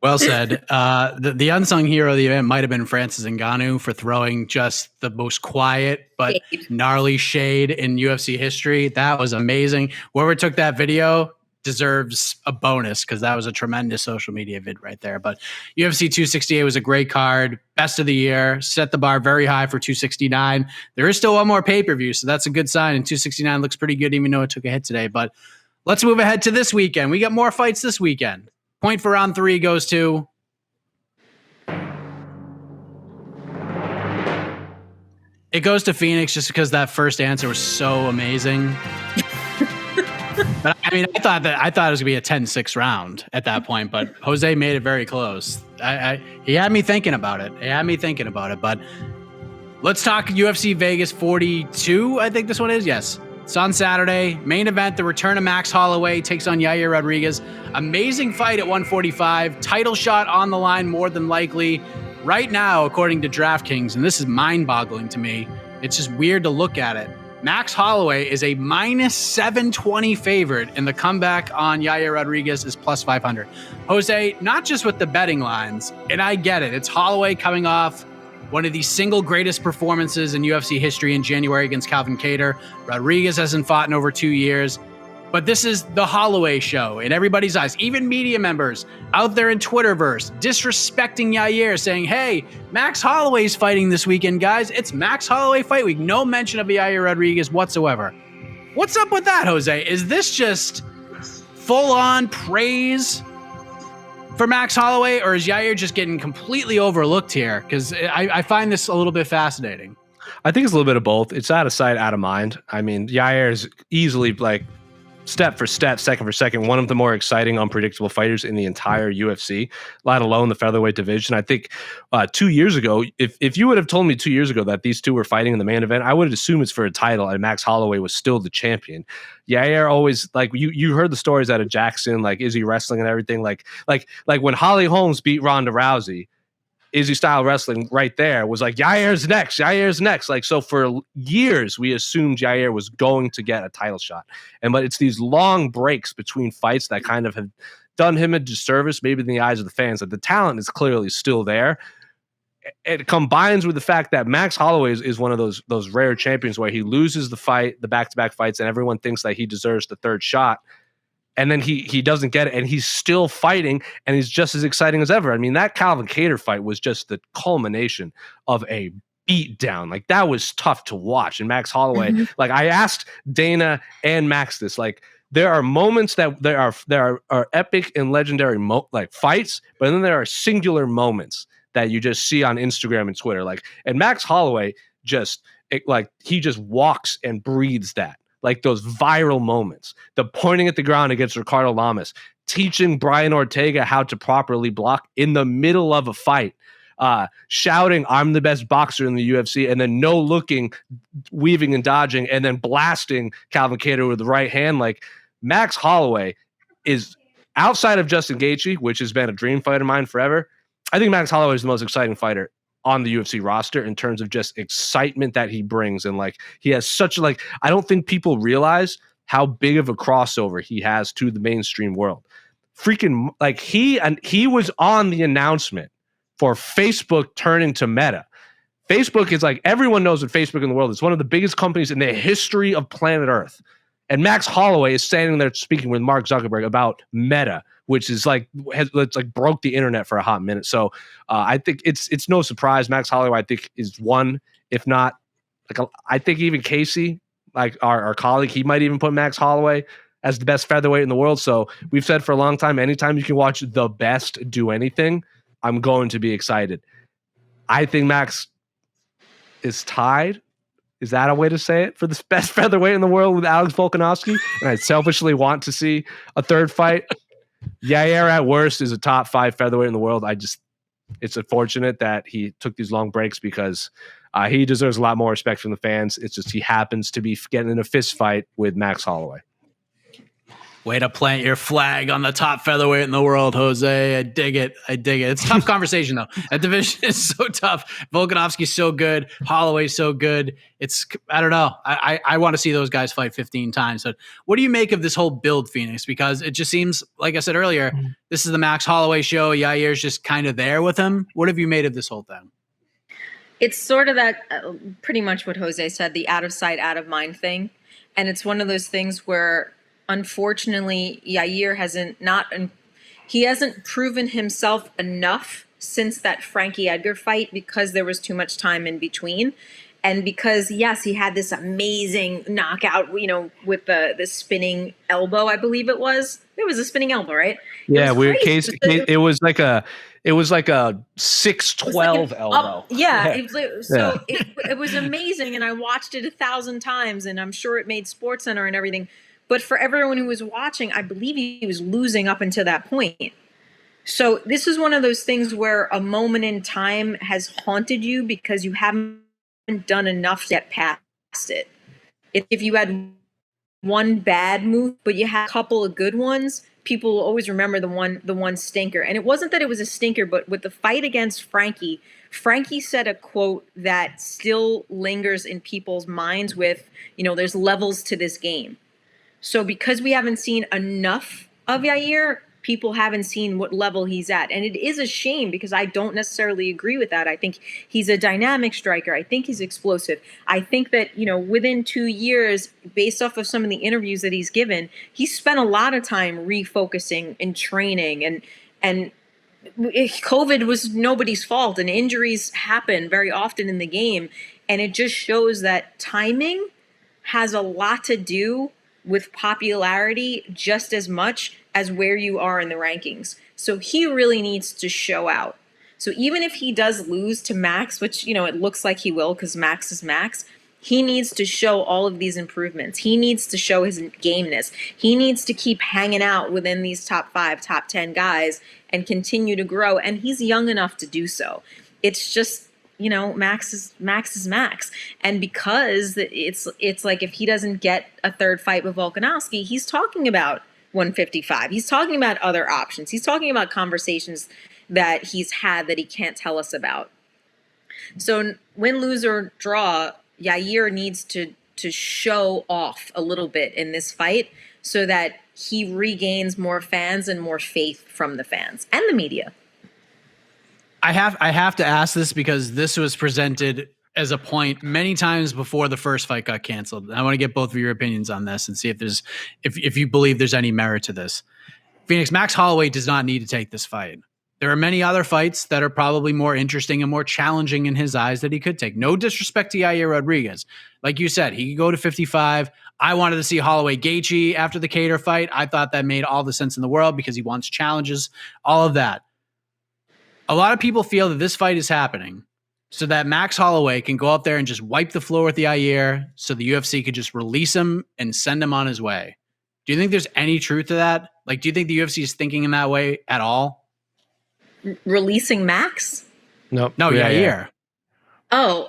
Well said. The unsung hero of the event might have been Francis Ngannou for throwing just the most quiet but gnarly shade in UFC history. That was amazing. Whoever took that video deserves a bonus, because that was a tremendous social media vid right there. But UFC 268 was a great card. Best of the year. Set the bar very high for 269. There is still one more pay-per-view, so that's a good sign. And 269 looks pretty good, even though it took a hit today. But let's move ahead to this weekend. We got more fights this weekend. Point for round 3 goes to... It goes to Phoenix, just because that first answer was so amazing. But I mean, I thought it was gonna be a 10-6 round at that point, but Jose made it very close. He had me thinking about it. But let's talk UFC Vegas 42. I think this one is. Yes. It's on Saturday. Main event, the return of Max Holloway takes on Yair Rodriguez. Amazing fight at 145. Title shot on the line, more than likely. Right now, according to DraftKings, and this is mind-boggling to me, it's just weird to look at it. Max Holloway is a minus 720 favorite, and the comeback on Yair Rodriguez is plus 500. Jose, not just with the betting lines, and I get it. It's Holloway coming off one of the single greatest performances in UFC history in January against Calvin Kattar. Rodriguez hasn't fought in over 2 years. But this is the Holloway show in everybody's eyes. Even media members out there in Twitterverse disrespecting Yair, saying, hey, Max Holloway's fighting this weekend, guys. It's Max Holloway fight week. No mention of Yair Rodriguez whatsoever. What's up with that, Jose? Is this just full-on praise for Max Holloway, or is Yair just getting completely overlooked here? Because I find this a little bit fascinating. I think it's a little bit of both. It's out of sight, out of mind. I mean, Yair is easily like step for step, second for second, one of the more exciting, unpredictable fighters in the entire UFC, let alone the featherweight division. I think 2 years ago, if you would have told me 2 years ago that these two were fighting in the main event, I would have assumed it's for a title and Max Holloway was still the champion. Yair always, like, you heard the stories out of Jackson, like Izzy wrestling and everything, like when Holly Holmes beat Ronda Rousey, Izzy style wrestling right there was like, Yair's next. Like, so for years, we assumed Yair was going to get a title shot. But it's these long breaks between fights that kind of have done him a disservice, maybe in the eyes of the fans, that the talent is clearly still there. It combines with the fact that Max Holloway is one of those rare champions where he loses the back-to-back fights, and everyone thinks that he deserves the third shot. And then he doesn't get it, and he's still fighting, and he's just as exciting as ever. I mean, that Calvin Kattar fight was just the culmination of a beatdown. Like, that was tough to watch. And Max Holloway, like, I asked Dana and Max this, like, there are moments that there are epic and legendary fights, but then there are singular moments that you just see on Instagram and Twitter. Like, and Max Holloway he just walks and breathes that. Like those viral moments, the pointing at the ground against Ricardo Lamas, teaching Brian Ortega how to properly block in the middle of a fight, shouting, "I'm the best boxer in the UFC," and then no looking, weaving and dodging, and then blasting Calvin Kattar with the right hand. Like, Max Holloway is, outside of Justin Gaethje, which has been a dream fight of mine forever, I think Max Holloway is the most exciting fighter on the UFC roster in terms of just excitement that he brings. And like, he has such I don't think people realize how big of a crossover he has to the mainstream world. Freaking, like, he was on the announcement for Facebook turning to Meta. Facebook is like, everyone knows what Facebook in the world is. One of the biggest companies in the history of planet Earth. And Max Holloway is standing there speaking with Mark Zuckerberg about Meta, which is it's broke the internet for a hot minute. So I think it's no surprise. Max Holloway, I think, is one, if not, I think even Casey, like our colleague, he might even put Max Holloway as the best featherweight in the world. So we've said for a long time, anytime you can watch the best do anything, I'm going to be excited. I think Max is tied. Is that a way to say it? For the best featherweight in the world with Alex Volkanovski? And I selfishly want to see a third fight. Yair, at worst, is a top 5 featherweight in the world. It's unfortunate that he took these long breaks because he deserves a lot more respect from the fans. It's just he happens to be getting in a fist fight with Max Holloway. Way to plant your flag on the top featherweight in the world, Jose. I dig it. It's a tough conversation, though. That division is so tough. Volkanovski's so good. Holloway's so good. I don't know. I want to see those guys fight 15 times. But what do you make of this whole build, Phoenix? Because it just seems, like I said earlier, this is the Max Holloway show. Yair's just kind of there with him. What have you made of this whole thing? It's sort of that, pretty much what Jose said, the out of sight, out of mind thing. And it's one of those things where, unfortunately, Yair hasn't proven himself enough since that Frankie Edgar fight, because there was too much time in between. And because, yes, he had this amazing knockout, with the spinning elbow, I believe it was. It was a spinning elbow, right? Yeah, weird case. It was like a 6-12 elbow. It was amazing, and I watched it 1,000 times, and I'm sure it made SportsCenter and everything. But for everyone who was watching, I believe he was losing up until that point. So this is one of those things where a moment in time has haunted you because you haven't done enough to get past it. If you had one bad move, but you had a couple of good ones, people will always remember the one stinker. And it wasn't that it was a stinker, but with the fight against Frankie said a quote that still lingers in people's minds with, there's levels to this game. So because we haven't seen enough of Yair, people haven't seen what level he's at. And it is a shame because I don't necessarily agree with that. I think he's a dynamic striker. I think he's explosive. I think that, within 2 years, based off of some of the interviews that he's given, he spent a lot of time refocusing and training. And COVID was nobody's fault, and injuries happen very often in the game. And it just shows that timing has a lot to do with popularity just as much as where you are in the rankings. So he really needs to show out. So even if he does lose to Max, which, it looks like he will because Max is Max, He needs to show all of these improvements. He needs to show his gameness. He needs to keep hanging out within these top 5, top 10 guys and continue to grow. And he's young enough to do so. It's just, Max is Max. And because it's like if he doesn't get a third fight with Volkanovski, he's talking about 155. He's talking about other options. He's talking about conversations that he's had that he can't tell us about. So win, lose, or draw, Yair needs to show off a little bit in this fight so that he regains more fans and more faith from the fans and the media. I have to ask this because this was presented as a point many times before the first fight got canceled. I want to get both of your opinions on this and see if you believe there's any merit to this. Phoenix, Max Holloway does not need to take this fight. There are many other fights that are probably more interesting and more challenging in his eyes that he could take. No disrespect to Yair Rodriguez. Like you said, he could go to 55. I wanted to see Holloway Gaethje after the Kattar fight. I thought that made all the sense in the world because he wants challenges, all of that. A lot of people feel that this fight is happening so that Max Holloway can go out there and just wipe the floor with Yair so the UFC could just release him and send him on his way. Do you think there's any truth to that? Like, do you think the UFC is thinking in that way at all? Releasing Max? No, Yair. Oh,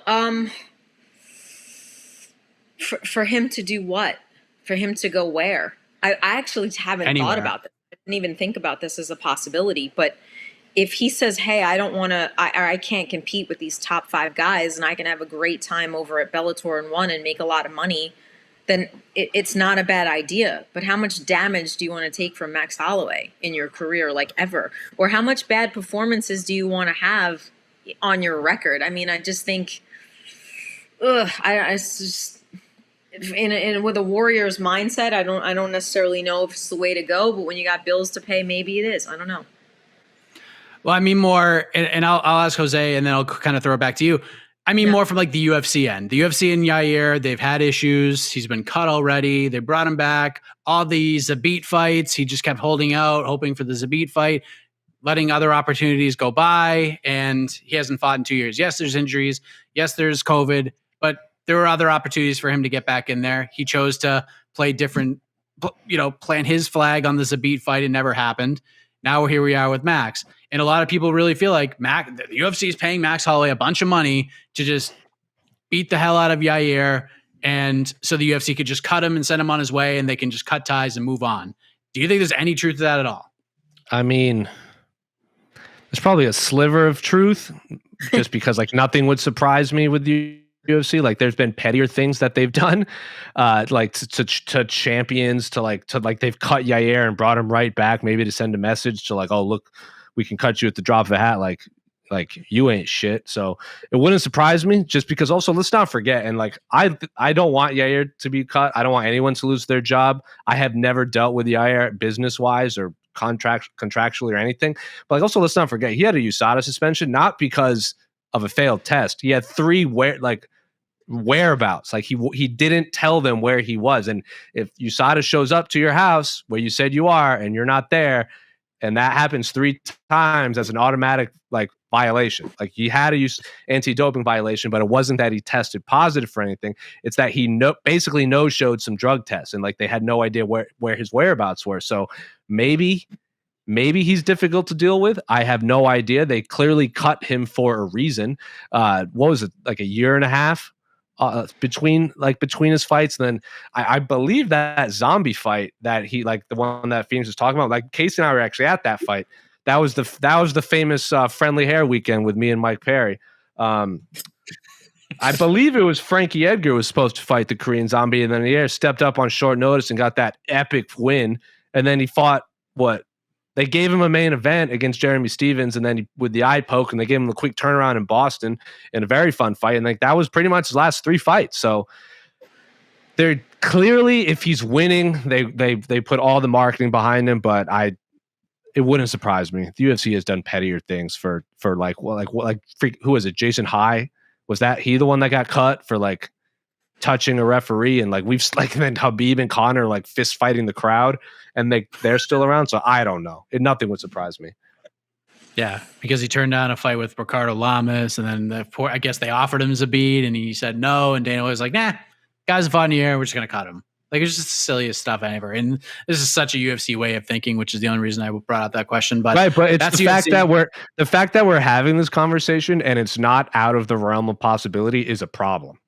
for him to do what? For him to go where? I actually haven't thought about this. I didn't even think about this as a possibility. But if he says, hey, I don't want to, I can't compete with these top 5 guys and I can have a great time over at Bellator and 1 and make a lot of money, then it's not a bad idea. But how much damage do you want to take from Max Holloway in your career, like ever? Or how much bad performances do you want to have on your record? I mean, I just think, it's just with a Warriors mindset, I don't necessarily know if it's the way to go. But when you got bills to pay, maybe it is. I don't know. Well, I mean more, and I'll ask Jose, and then I'll kind of throw it back to you. I mean more from like the UFC end. The UFC and Yair, they've had issues. He's been cut already. They brought him back. All these Zabit fights, he just kept holding out, hoping for the Zabit fight, letting other opportunities go by, and he hasn't fought in 2 years. Yes, there's injuries. Yes, there's COVID, but there were other opportunities for him to get back in there. He chose to play different, plant his flag on the Zabit fight. It never happened. Now here we are with Max. And a lot of people really feel like the UFC is paying Max Holloway a bunch of money to just beat the hell out of Yair. And so the UFC could just cut him and send him on his way and they can just cut ties and move on. Do you think there's any truth to that at all? I mean, there's probably a sliver of truth just because like nothing would surprise me with the UFC. Like there's been pettier things that they've done, like to champions, to they've cut Yair and brought him right back, maybe to send a message to like, oh, look, we can cut you at the drop of a hat. Like you ain't shit. So it wouldn't surprise me just because also let's not forget. And like, I don't want Yair to be cut. I don't want anyone to lose their job. I have never dealt with Yair business wise or contractually or anything, but like also let's not forget he had a USADA suspension, not because of a failed test. He had 3 whereabouts. Like he didn't tell them where he was. And if USADA shows up to your house where you said you are and you're not there, and that happens 3 times as an automatic like violation. Like he had a anti-doping violation, but it wasn't that he tested positive for anything. It's that he basically no-showed some drug tests and like they had no idea where his whereabouts were. So maybe he's difficult to deal with. I have no idea. They clearly cut him for a reason. What was it, like a year and a half between his fights? And then I believe that zombie fight that he, like the one that Phoenix was talking about, like Casey and I were actually at that fight. That was the famous friendly hair weekend with me and Mike Perry. I believe it was Frankie Edgar was supposed to fight the Korean Zombie, and then Yair stepped up on short notice and got that epic win. And then he fought they gave him a main event against Jeremy Stevens, and then with the eye poke, and they gave him a quick turnaround in Boston in a very fun fight. And like that was pretty much his last 3 fights. So they're clearly, if he's winning, they put all the marketing behind him. But it wouldn't surprise me. The UFC has done pettier things for who was it? Jason High, was that he the one that got cut for like touching a referee? And like then Habib and Conor like fist fighting the crowd, and they're still around. So I don't know. Nothing would surprise me. Yeah, because he turned down a fight with Ricardo Lamas, and then I guess they offered him Zabit, and he said no. And Dana was like, "Nah, guys have fought in the air. We're just gonna cut him." Like, it's just the silliest stuff ever. And this is such a UFC way of thinking, which is the only reason I brought out that question. But right, but it's that's the fact that we're having this conversation and it's not out of the realm of possibility is a problem.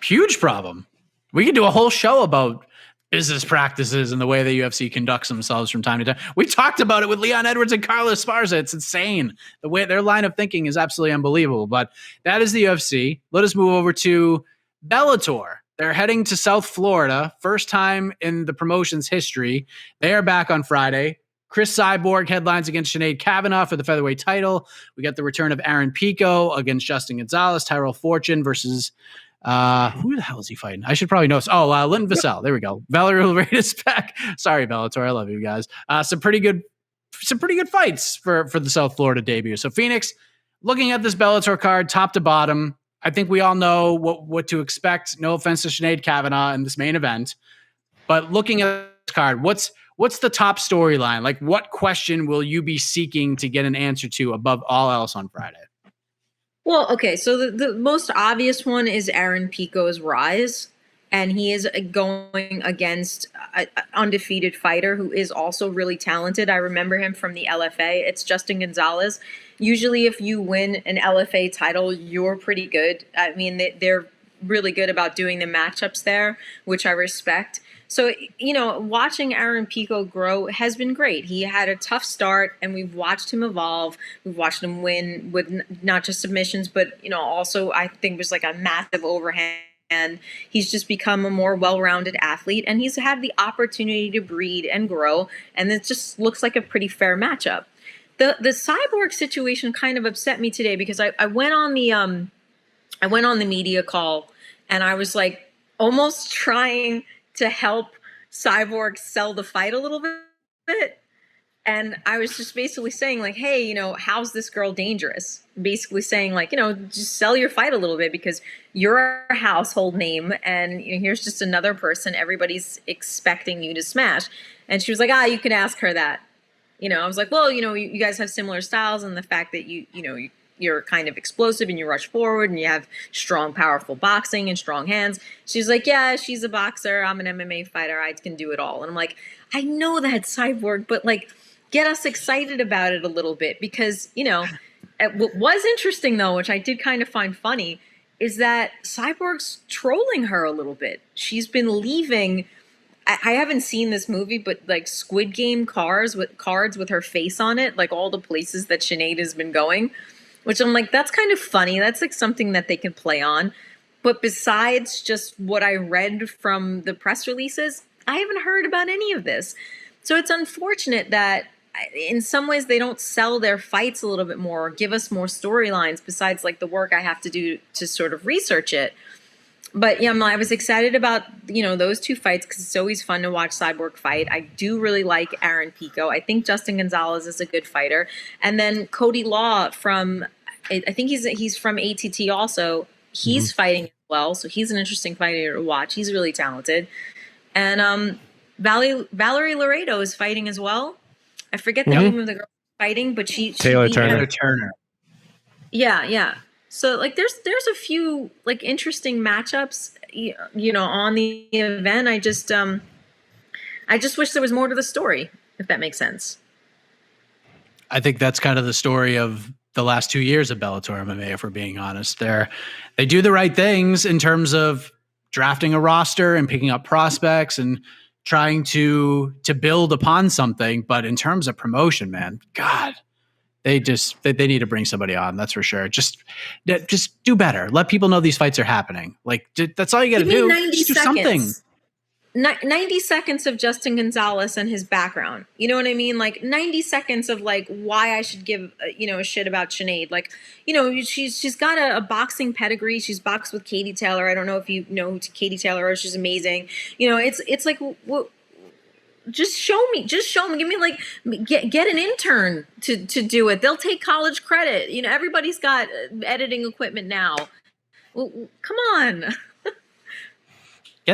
Huge problem. We could do a whole show about business practices and the way the UFC conducts themselves from time to time. We talked about it with Leon Edwards and Carla Esparza. It's insane. The way their line of thinking is absolutely unbelievable. But that is the UFC. Let us move over to Bellator. They're heading to South Florida. First time in the promotion's history. They are back on Friday. Chris Cyborg headlines against Sinead Kavanagh for the featherweight title. We got the return of Aaron Pico against Justin Gonzalez. Tyrell Fortune versus who the hell is he fighting? I should probably know. Oh, Linton Vassell. There we go. Valerie Loraitis back. Sorry, Bellator. I love you guys. Some pretty good fights for the South Florida debut. So Phoenix, looking at this Bellator card, top to bottom, I think we all know what to expect. No offense to Sinead Kavanagh in this main event, but looking at this card, what's the top storyline? Like, what question will you be seeking to get an answer to above all else on Friday? Well, okay, so the most obvious one is Aaron Pico's rise, and he is going against an undefeated fighter who is also really talented. I remember him from the LFA. It's Justin Gonzalez. Usually if you win an LFA title, you're pretty good. I mean, they're really good about doing the matchups there, which I respect. So, watching Aaron Pico grow has been great. He had a tough start, and we've watched him evolve. We've watched him win with not just submissions, but, also I think there's like a massive overhand. And he's just become a more well-rounded athlete, and he's had the opportunity to breed and grow, and it just looks like a pretty fair matchup. The Cyborg situation kind of upset me today because I went on the media call, and I was like almost trying to help Cyborg sell the fight a little bit. And I was just basically saying, like, hey, how's this girl dangerous? Basically saying, like, just sell your fight a little bit because you're a household name and here's just another person everybody's expecting you to smash. And she was like, you can ask her that. I was like, well, you guys have similar styles, and the fact that you're kind of explosive and you rush forward and you have strong, powerful boxing and strong hands. She's like, yeah, she's a boxer. I'm an MMA fighter. I can do it all. And I'm like, I know that, Cyborg, but like, get us excited about it a little bit because, what was interesting though, which I did kind of find funny, is that Cyborg's trolling her a little bit. She's been leaving. I haven't seen this movie, but like Squid Game cards with her face on it, like all the places that Sinead has been going, which I'm like, that's kind of funny. That's like something that they can play on. But besides just what I read from the press releases, I haven't heard about any of this. So it's unfortunate that in some ways they don't sell their fights a little bit more or give us more storylines besides like the work I have to do to sort of research it. But yeah, I was excited about, those two fights because it's always fun to watch Cyborg fight. I do really like Aaron Pico. I think Justin Gonzalez is a good fighter. And then Cody Law I think he's from ATT also. He's fighting as well. So he's an interesting fighter to watch. He's really talented. And Valerie Laredo is fighting as well. I forget the name of the girl fighting, but she Taylor Turner. Yeah. So like there's a few like interesting matchups on the event. I just wish there was more to the story, if that makes sense. I think that's kind of the story of the last 2 years of Bellator MMA, if we're being honest. They do the right things in terms of drafting a roster and picking up prospects and trying to build upon something, but in terms of promotion, man, God, they need to bring somebody on. That's for sure. Just do better. Let people know these fights are happening. Like that's all you got to do. 90 just do seconds. Something. 90 seconds of Justin Gonzalez and his background. You know what I mean? Like 90 seconds of like why I should give a shit about Sinead. Like she's got a boxing pedigree. She's boxed with Katie Taylor. I don't know if you know who Katie Taylor is. She's amazing. It's like just show me. Give me like get an intern to do it. They'll take college credit. Everybody's got editing equipment now. Well, come on.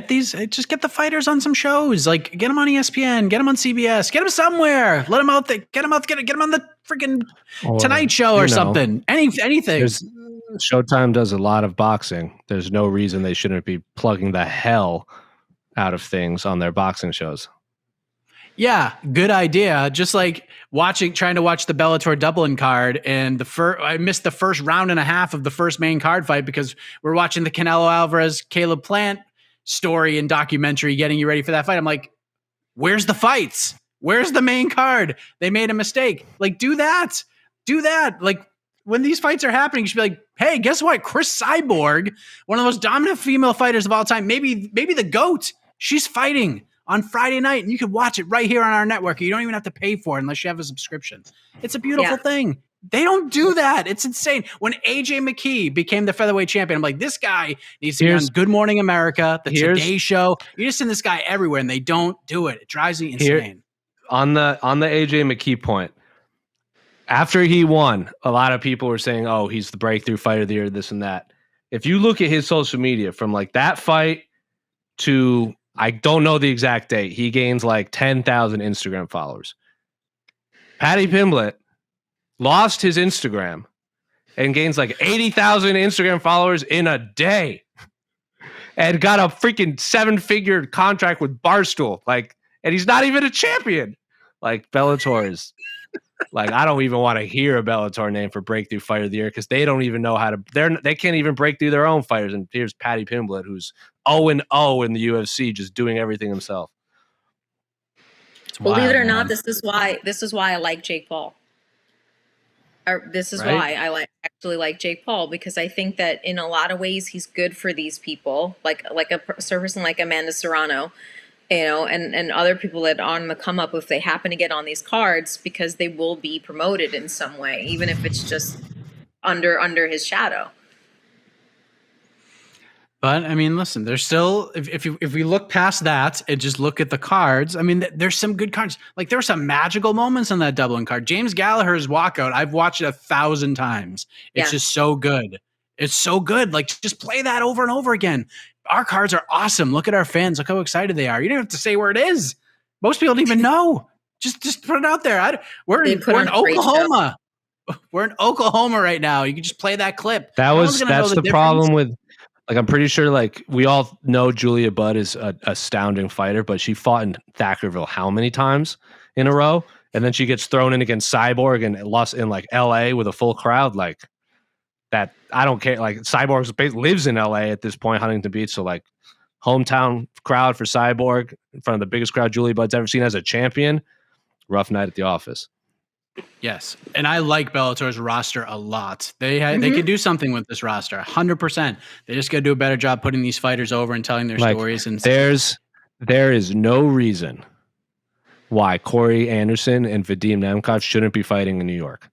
just get the fighters on some shows. Like, get them on ESPN, get them on CBS, get them somewhere. Let them out there, get them on the freaking Tonight Show or something. Anything. Showtime does a lot of boxing. There's no reason they shouldn't be plugging the hell out of things on their boxing shows. Yeah, good idea. Just like trying to watch the Bellator Dublin card, and I missed the first round and a half of the first main card fight because we're watching the Canelo Alvarez Caleb Plant story and documentary, getting you ready for that fight. I'm like, where's the fights? Where's the main card? They made a mistake. Like, do that. Like, when these fights are happening, you should be like, hey, guess what? Chris Cyborg, one of the most dominant female fighters of all time, maybe the GOAT, she's fighting on Friday night, and you can watch it right here on our network. You don't even have to pay for it unless you have a subscription. It's a beautiful thing. They don't do that. It's insane. When AJ McKee became the featherweight champion, I'm like, this guy needs to be on Good Morning America, the Today Show. You just send this guy everywhere, and they don't do it. It drives me insane. On the AJ McKee point, after he won, a lot of people were saying, oh, he's the breakthrough fighter of the year, this and that. If you look at his social media from like that fight to, I don't know the exact date, he gains like 10,000 Instagram followers. Paddy Pimblett lost his Instagram and gains like 80,000 Instagram followers in a day and got a freaking 7-figure contract with Barstool. Like, and he's not even a champion. Like, Bellator is like, I don't even want to hear a Bellator name for breakthrough fighter of the year because they don't even know how to, they can't even break through their own fighters. And here's Paddy Pimblett, who's 0-0 in the UFC, just doing everything himself. Believe it or not, this is why I like Jake Paul. This is why I actually like Jake Paul, because I think that in a lot of ways he's good for these people, like a person like Amanda Serrano, and other people that are on the come up if they happen to get on these cards, because they will be promoted in some way, even if it's just under his shadow. But I mean, listen, there's still, if we look past that and just look at the cards, I mean, there's some good cards. Like, there were some magical moments on that Dublin card. James Gallagher's walkout, I've watched it 1,000 times. It's just so good. It's so good. Like, just play that over and over again. Our cards are awesome. Look at our fans. Look how excited they are. You don't have to say where it is. Most people don't even know. Just put it out there. We're in Oklahoma. We're in Oklahoma right now. You can just play that clip. That's the problem with, like, I'm pretty sure, like, we all know Julia Budd is an astounding fighter, but she fought in Thackerville how many times in a row? And then she gets thrown in against Cyborg and lost in, like, LA with a full crowd. Like, that, I don't care. Like, Cyborg lives in LA at this point, Huntington Beach. So, like, hometown crowd for Cyborg in front of the biggest crowd Julia Budd's ever seen as a champion. Rough night at the office. Yes, and I like Bellator's roster a lot. They can do something with this roster, 100%. They just got to do a better job putting these fighters over and telling their stories. And there is no reason why Corey Anderson and Vadim Nemkov shouldn't be fighting in New York.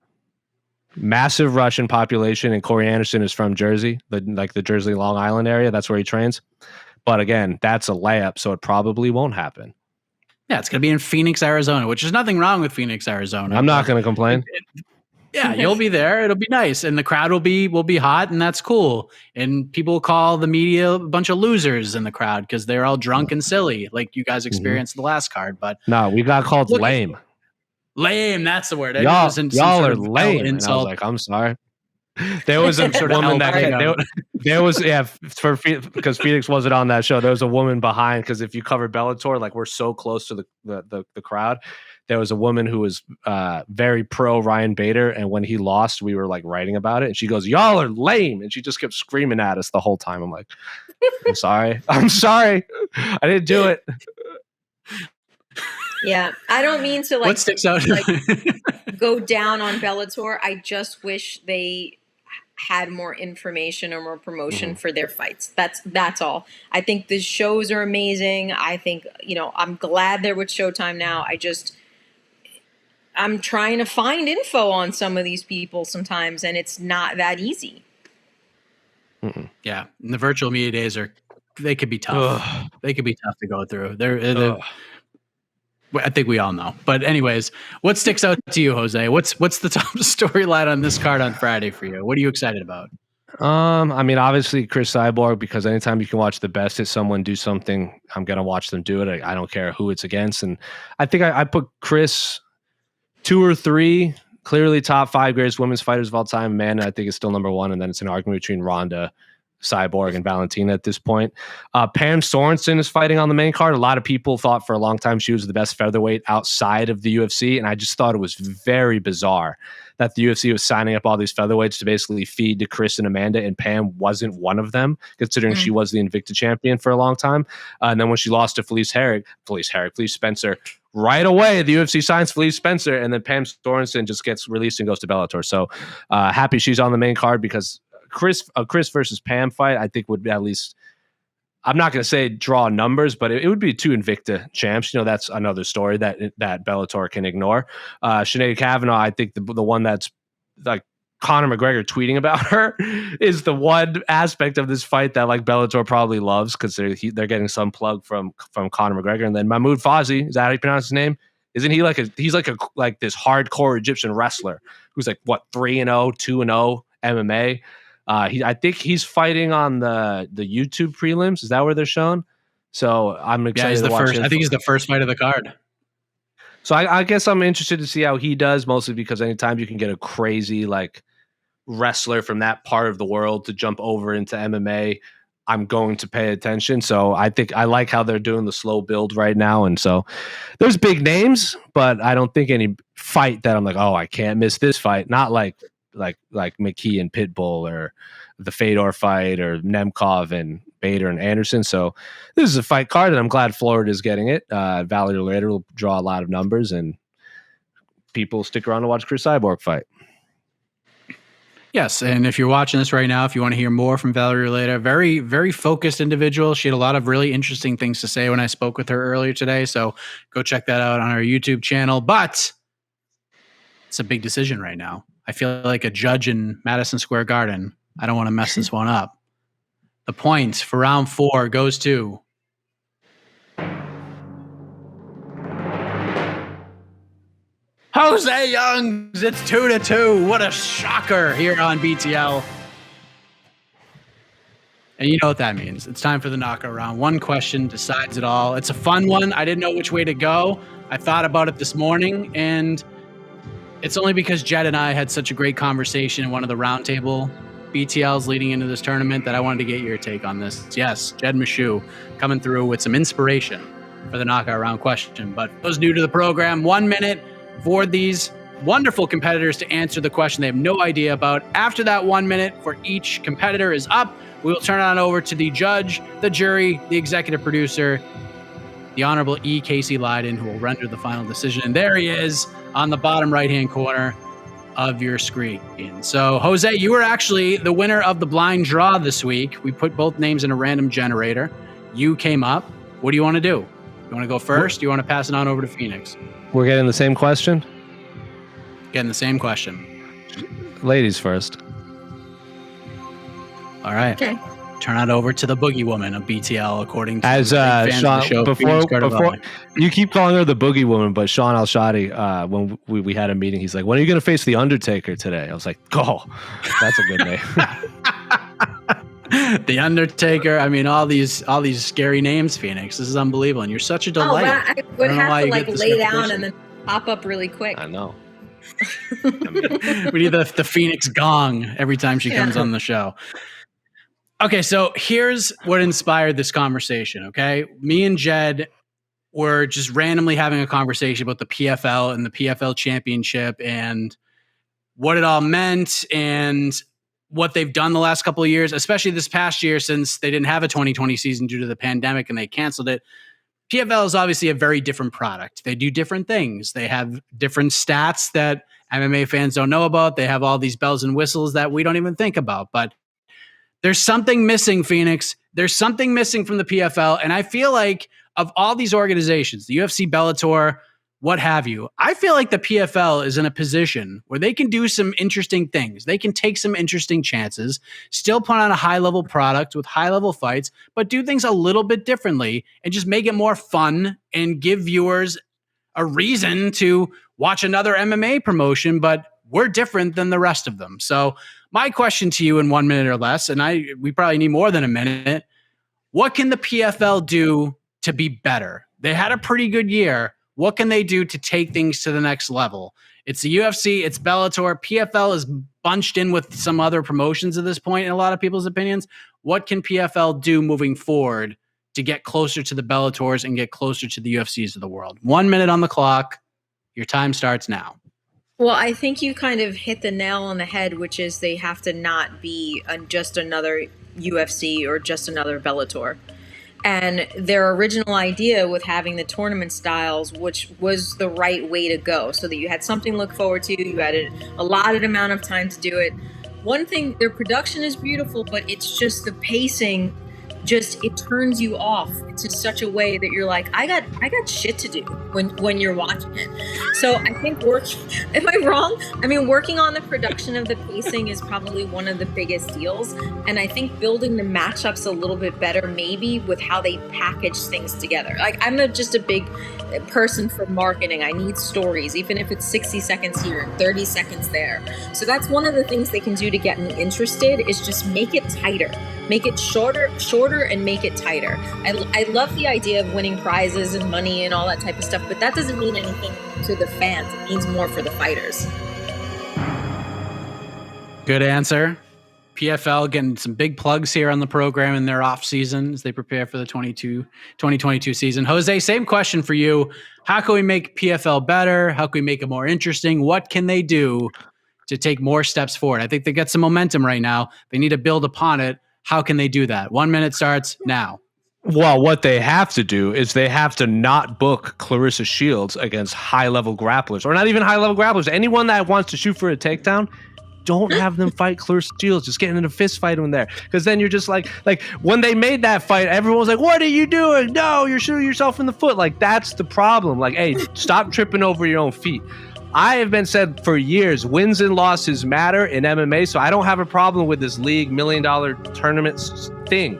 Massive Russian population, and Corey Anderson is from Jersey, the Jersey Long Island area. That's where he trains. But again, that's a layup, so it probably won't happen. Yeah, it's going to be in Phoenix, Arizona, which is nothing wrong with Phoenix, Arizona. I'm not going to complain. Yeah, you'll be there. It'll be nice. And the crowd will be hot, and that's cool. And people will call the media a bunch of losers in the crowd because they're all drunk and silly, like you guys experienced the last card. But no, we got called lame. Lame, that's the word. Y'all are lame. And I was like, I'm sorry. There was a woman there was because Phoenix wasn't on that show. There was a woman behind, because if you cover Bellator, like, we're so close to the crowd. There was a woman who was very pro Ryan Bader, and when he lost, we were like writing about it, and she goes, "Y'all are lame," and she just kept screaming at us the whole time. I'm like, I'm sorry, I didn't do it. Yeah, I don't mean to what sticks out? Go down on Bellator. I just wish they had more information or more promotion for their fights. That's all. I think the shows are amazing. I think, I'm glad they're with Showtime now. I'm trying to find info on some of these people sometimes, and it's not that easy. Yeah, and the virtual media days they could be tough. Ugh. They could be tough to go through. I think we all know. But anyways, what sticks out to you, Jose? What's the top storyline on this card on Friday for you? What are you excited about? I mean, obviously Chris Cyborg, because anytime you can watch the best at someone do something, I'm gonna watch them do it. I don't care who it's against, and I think I put Chris 2 or 3, clearly top 5 greatest women's fighters of all time. Amanda, I think, is still number 1, and then it's an argument between Ronda, Cyborg, and Valentina at this point. Pam Sorensen is fighting on the main card. A lot of people thought for a long time she was the best featherweight outside of the UFC, and I just thought it was very bizarre that the UFC was signing up all these featherweights to basically feed to Chris and Amanda, and Pam wasn't one of them, considering she was the Invicta champion for a long time. And then when she lost to Felice Spencer, right away the UFC signs Felice Spencer, and then Pam Sorensen just gets released and goes to Bellator. So happy she's on the main card, because Chris versus Pam fight, I think, would be at least, I'm not going to say draw numbers, but it would be 2 Invicta champs. That's another story that Bellator can ignore. Sinead Kavanaugh, I think the one that's like Conor McGregor tweeting about her is the one aspect of this fight that like Bellator probably loves, because they're getting some plug from Conor McGregor. And then Mahmoud Fauzi, is that how you pronounce his name? Isn't he he's like this hardcore Egyptian wrestler who's like 3-0, 2-0 MMA. I think he's fighting on the YouTube prelims. Is that where they're shown? So I'm excited to watch him. I think he's the first fight of the card. So I guess I'm interested to see how he does, mostly because anytime you can get a crazy like wrestler from that part of the world to jump over into MMA, I'm going to pay attention. So I think I like how they're doing the slow build right now. And so there's big names, but I don't think any fight that I'm like, oh, I can't miss this fight. Not like McKee and Pitbull, or the Fedor fight, or Nemkov and Bader and Anderson. So this is a fight card, and I'm glad Florida is getting it. Valerie Loera will draw a lot of numbers, and people stick around to watch Chris Cyborg fight. Yes, and if you're watching this right now, if you want to hear more from Valerie Loera, very, very focused individual. She had a lot of really interesting things to say when I spoke with her earlier today, so go check that out on our YouTube channel. But it's a big decision right now. I feel like a judge in Madison Square Garden. I don't want to mess this one up. The point for round 4 goes to Jose Youngs. It's 2-2. What a shocker here on BTL. And you know what that means. It's time for the knockout round. One question decides it all. It's a fun one. I didn't know which way to go. I thought about it this morning, and it's only because Jed and I had such a great conversation in one of the roundtable BTLs leading into this tournament that I wanted to get your take on this. Yes, Jed Meshew coming through with some inspiration for the knockout round question. But for those new to the program, 1 minute for these wonderful competitors to answer the question they have no idea about. After that 1 minute for each competitor is up, we will turn it on over to the judge, the jury, the executive producer, the Honorable E. Casey Leiden, who will render the final decision. And there he is on the bottom right-hand corner of your screen. So, Jose, you were actually the winner of the blind draw this week. We put both names in a random generator. You came up. What do you want to do? You want to go first? Do you want to pass it on over to Phoenix? We're getting the same question? Getting the same question. Ladies first. All right. Okay. Turn it over to the Boogie Woman of BTL, according to as Sean. Before you keep calling her the Boogie Woman, but Sean Al-Shadi, when we had a meeting, he's like, "When are you going to face the Undertaker today?" I was like, "Oh, that's a good name." The Undertaker. I mean, all these scary names, Phoenix. This is unbelievable, and you're such a delight. I would have to like lay down and then pop up really quick. I know. We need the Phoenix gong every time she comes on the show. Okay, so here's what inspired this conversation, okay? Me and Jed were just randomly having a conversation about the PFL and the PFL Championship and what it all meant and what they've done the last couple of years, especially this past year since they didn't have a 2020 season due to the pandemic and they canceled it. PFL is obviously a very different product. They do different things. They have different stats that MMA fans don't know about. They have all these bells and whistles that we don't even think about, but there's something missing, Phoenix. There's something missing from the PFL. And I feel like of all these organizations, the UFC, Bellator, what have you, I feel like the PFL is in a position where they can do some interesting things. They can take some interesting chances, still put on a high-level product with high-level fights, but do things a little bit differently and just make it more fun and give viewers a reason to watch another MMA promotion, but we're different than the rest of them. So My question to you in 1 minute or less, and we probably need more than a minute. What can the PFL do to be better? They had a pretty good year. What can they do to take things to the next level? It's the UFC, it's Bellator. PFL is bunched in with some other promotions at this point in a lot of people's opinions. What can PFL do moving forward to get closer to the Bellators and get closer to the UFCs of the world? 1 minute on the clock. Your time starts now. Well, I think you kind of hit the nail on the head, which is they have to not be just another UFC or just another Bellator. And their original idea with having the tournament styles, which was the right way to go, so that you had something to look forward to, you had a allotted amount of time to do it. One thing, their production is beautiful, but it's just the pacing, it turns you off to such a way that you're like, I got shit to do when you're watching it. So I think am I wrong? I mean, working on the production of the pacing is probably one of the biggest deals. And I think building the matchups a little bit better, maybe with how they package things together. Like, I'm just a big person for marketing. I need stories, even if it's 60 seconds here, 30 seconds there. So that's one of the things they can do to get me interested, is just make it tighter. Make it shorter, and make it tighter. I love the idea of winning prizes and money and all that type of stuff, but that doesn't mean anything to the fans. It means more for the fighters. Good answer. PFL getting some big plugs here on the program in their off season as they prepare for the 2022 season. Jose, same question for you. How can we make PFL better? How can we make it more interesting? What can they do to take more steps forward? I think they got some momentum right now. They need to build upon it. How can they do that? 1 minute starts now. Well, what they have to do is they have to not book Clarissa Shields against high-level grapplers, or not even high-level grapplers. Anyone that wants to shoot for a takedown, don't have them fight Clarissa Shields. Just get in a fist fight in there, because then you're just like when they made that fight, everyone was like, "What are you doing? No, you're shooting yourself in the foot." Like, that's the problem. Like, hey, stop tripping over your own feet. I have been said for years, wins and losses matter in MMA, so I don't have a problem with this league $1 million tournament thing.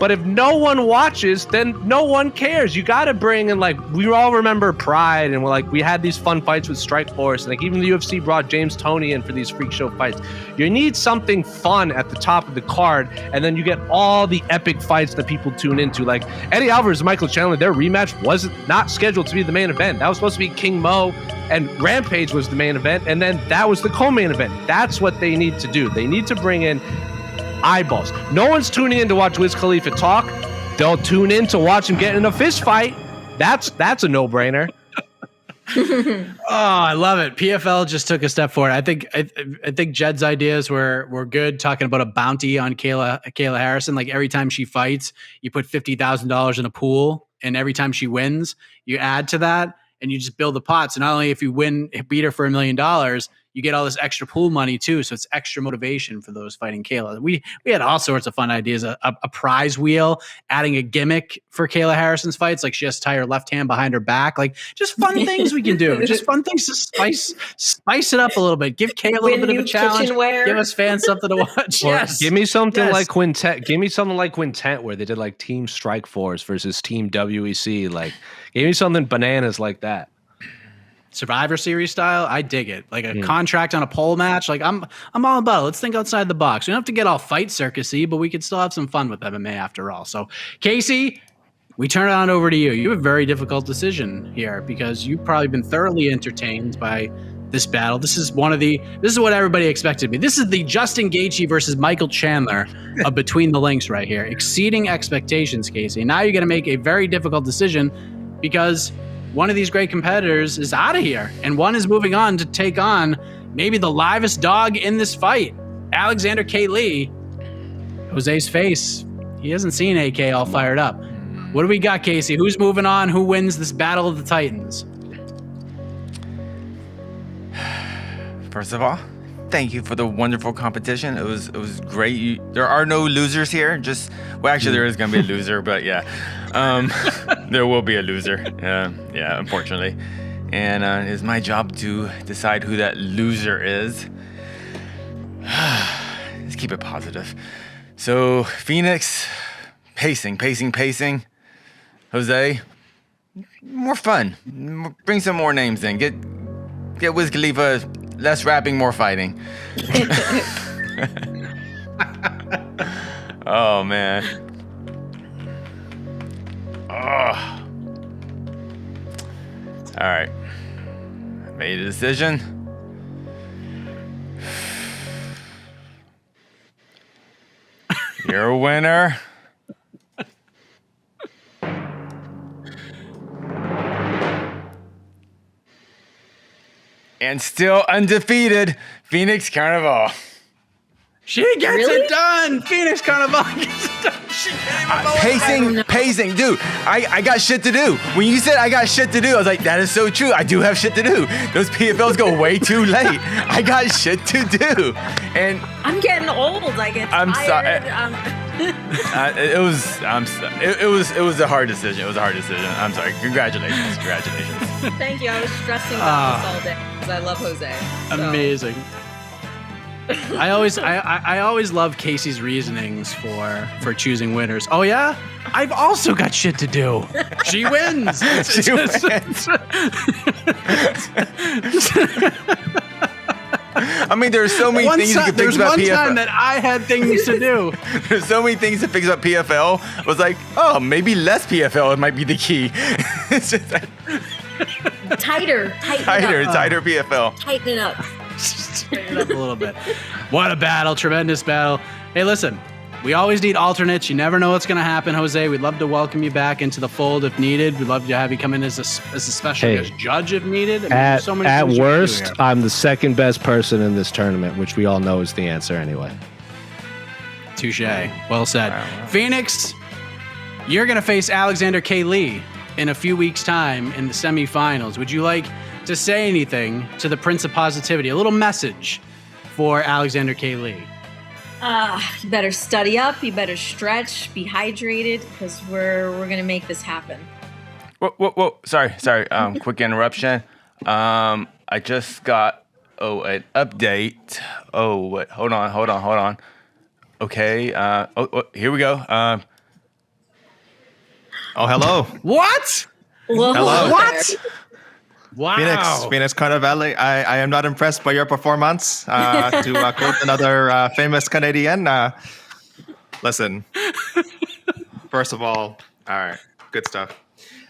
But if no one watches, then no one cares. You got to bring in, like, we all remember Pride, and we had these fun fights with Strikeforce, and like even the UFC brought James Toney in for these freak show fights. You need something fun at the top of the card, and then you get all the epic fights that people tune into. Like Eddie Alvarez and Michael Chandler, their rematch was not scheduled to be the main event. That was supposed to be King Mo, and Rampage was the main event, and then that was the co-main event. That's what they need to do. They need to bring in eyeballs. No one's tuning in to watch Wiz Khalifa talk. They'll tune in to watch him get in a fist fight. That's a no-brainer. Oh, I love it. PFL just took a step forward. I think Jed's ideas were good, talking about a bounty on Kayla Harrison. Like, every time she fights, you put $50,000 in a pool, and every time she wins, you add to that, and you just build the pot. So not only if you beat her for $1 million, you get all this extra pool money too. So it's extra motivation for those fighting Kayla. We had all sorts of fun ideas, a prize wheel, adding a gimmick for Kayla Harrison's fights. Like, she has to tie her left hand behind her back. Like, just fun things we can do. Just fun things to spice it up a little bit. Give Kayla a little bit of a challenge. Give us fans something to watch. Yes. Give me something like Quintet. Give me something like Quintet, where they did like Team Strikeforce versus Team WEC. Like, give me something bananas like that. Survivor Series style, I dig it. Like a contract on a pole match. Like, I'm all about it. Let's think outside the box. We don't have to get all fight circusy, but we could still have some fun with MMA after all. So, Casey, we turn it on over to you. You have a very difficult decision here, because you've probably been thoroughly entertained by this battle. This is what everybody expected me. This is the Justin Gaethje versus Michael Chandler of Between the Links right here, exceeding expectations, Casey. Now you're going to make a very difficult decision, because one of these great competitors is out of here, and one is moving on to take on maybe the livest dog in this fight, Alexander K. Lee. Jose's face, he hasn't seen AK all fired up. What do we got, Casey? Who's moving on? Who wins this Battle of the Titans? First of all, thank you for the wonderful competition. It was great. There are no losers here. Actually, there is going to be a loser, but yeah. There will be a loser. Yeah, unfortunately. And it's my job to decide who that loser is. Let's keep it positive. So, Phoenix, pacing. Jose, more fun. Bring some more names in. Get Wiz Khalifa, less rapping, more fighting. Oh man. Oh. All right. I made a decision. You're a winner. And still undefeated, Phoenix Carnevale. She gets it done. Phoenix Carnevale gets it done. She can't even Pacing, dude. I got shit to do. When you said I got shit to do, I was like, that is so true. I do have shit to do. Those PFLs go way too late. I got shit to do. And I'm getting old. I get tired. I'm sorry. It was a hard decision. It was a hard decision. I'm sorry. Congratulations. Thank you. I was stressing about this all day because I love Jose. So. Amazing. I always love Casey's reasonings for choosing winners. Oh yeah, I've also got shit to do. She wins. She wins. I mean, there's so many things you can fix about PFL. There's one time that I had things to do. There's so many things to fix about PFL. I was like, oh, maybe less PFL might be the key. It's just that. Tighter PFL. Tighten it up. Tighten it up a little bit. What a battle. Tremendous battle. Hey, listen. We always need alternates. You never know what's going to happen, Jose. We'd love to welcome you back into the fold if needed. We'd love to have you come in as a special guest judge if needed. I mean, at worst, I'm the second best person in this tournament, which we all know is the answer anyway. Touche. Well said. Wow. Phoenix, you're going to face Alexander K. Lee in a few weeks' time in the semifinals. Would you like to say anything to the Prince of Positivity? A little message for Alexander K. Lee. You better study up. You better stretch. Be hydrated because we're gonna make this happen. Whoa! Sorry. Quick interruption. I just got an update. Oh, what? Hold on. Okay. Here we go. Hello. What? Hello. What? Wow. Phoenix Carnevale, I am not impressed by your performance. To quote another famous Canadian, listen, first of all right, good stuff.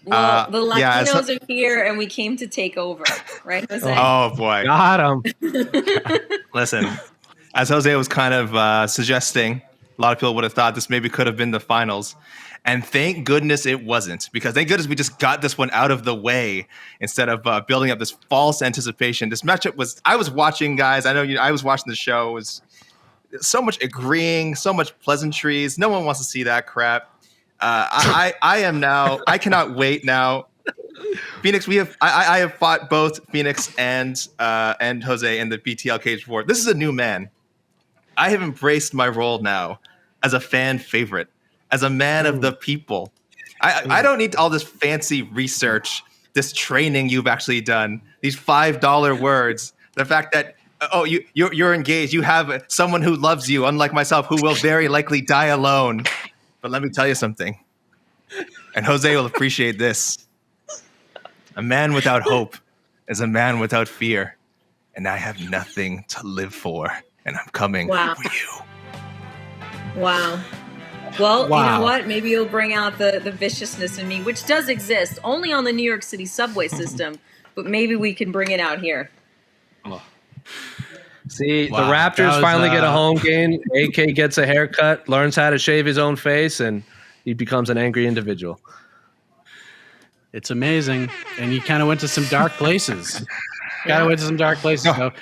Well, the Latinos are here and we came to take over, right, Jose? Oh, boy. Got him. Listen, as Jose was kind of suggesting, a lot of people would have thought this maybe could have been the finals. And thank goodness it wasn't, because thank goodness we just got this one out of the way instead of building up this false anticipation. This matchup I was watching, guys. I know I was watching the show. It was so much agreeing, so much pleasantries. No one wants to see that crap. I cannot wait now. Phoenix, I have fought both Phoenix and Jose in the BTL cage before. This is a new man. I have embraced my role now as a fan favorite. As a man of the people. I don't need all this fancy research, this training you've actually done, these $5 words, the fact that, you're engaged, you have someone who loves you, unlike myself, who will very likely die alone. But let me tell you something, and Jose will appreciate this. A man without hope is a man without fear, and I have nothing to live for, and I'm coming for you. Wow. Well, You know what? Maybe you'll bring out the viciousness in me, which does exist only on the New York City subway system, but maybe we can bring it out here. See, the Raptors finally get a home game. AK gets a haircut, learns how to shave his own face, and he becomes an angry individual. It's amazing. And he kind of went to some dark places. So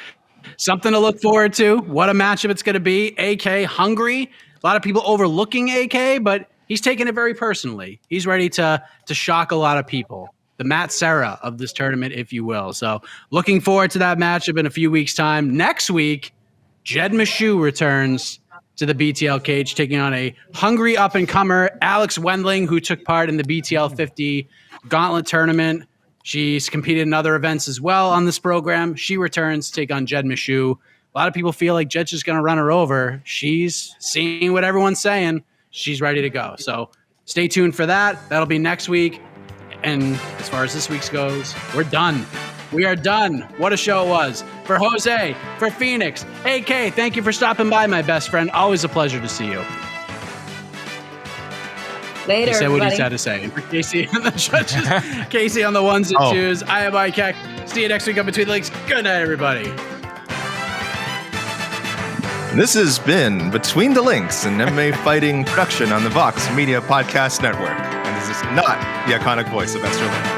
something to look forward to. What a matchup it's going to be. AK hungry. A lot of people overlooking AK, but he's taking it very personally. He's ready to shock a lot of people. The Matt Serra of this tournament, if you will. So looking forward to that matchup in a few weeks' time. Next week, Jed Meshew returns to the BTL cage, taking on a hungry up-and-comer, Alex Wendling, who took part in the BTL 50 Gauntlet tournament. She's competed in other events as well on this program. She returns to take on Jed Meshew. A lot of people feel like Jed's just going to run her over. She's seeing what everyone's saying. She's ready to go. So stay tuned for that. That'll be next week. And as far as this week's goes, we're done. We are done. What a show it was. For Jose, for Phoenix, AK, thank you for stopping by, my best friend. Always a pleasure to see you. Later, He said what everybody. he had to say. And for Casey on the judges, Casey on the ones and twos. I am ICAC. See you next week on Between the Links. Good night, everybody. This has been Between the Links, an MMA fighting production on the Vox Media Podcast Network. And this is not the iconic voice of Esther Lynn.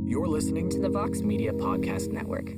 You're listening to the Vox Media Podcast Network.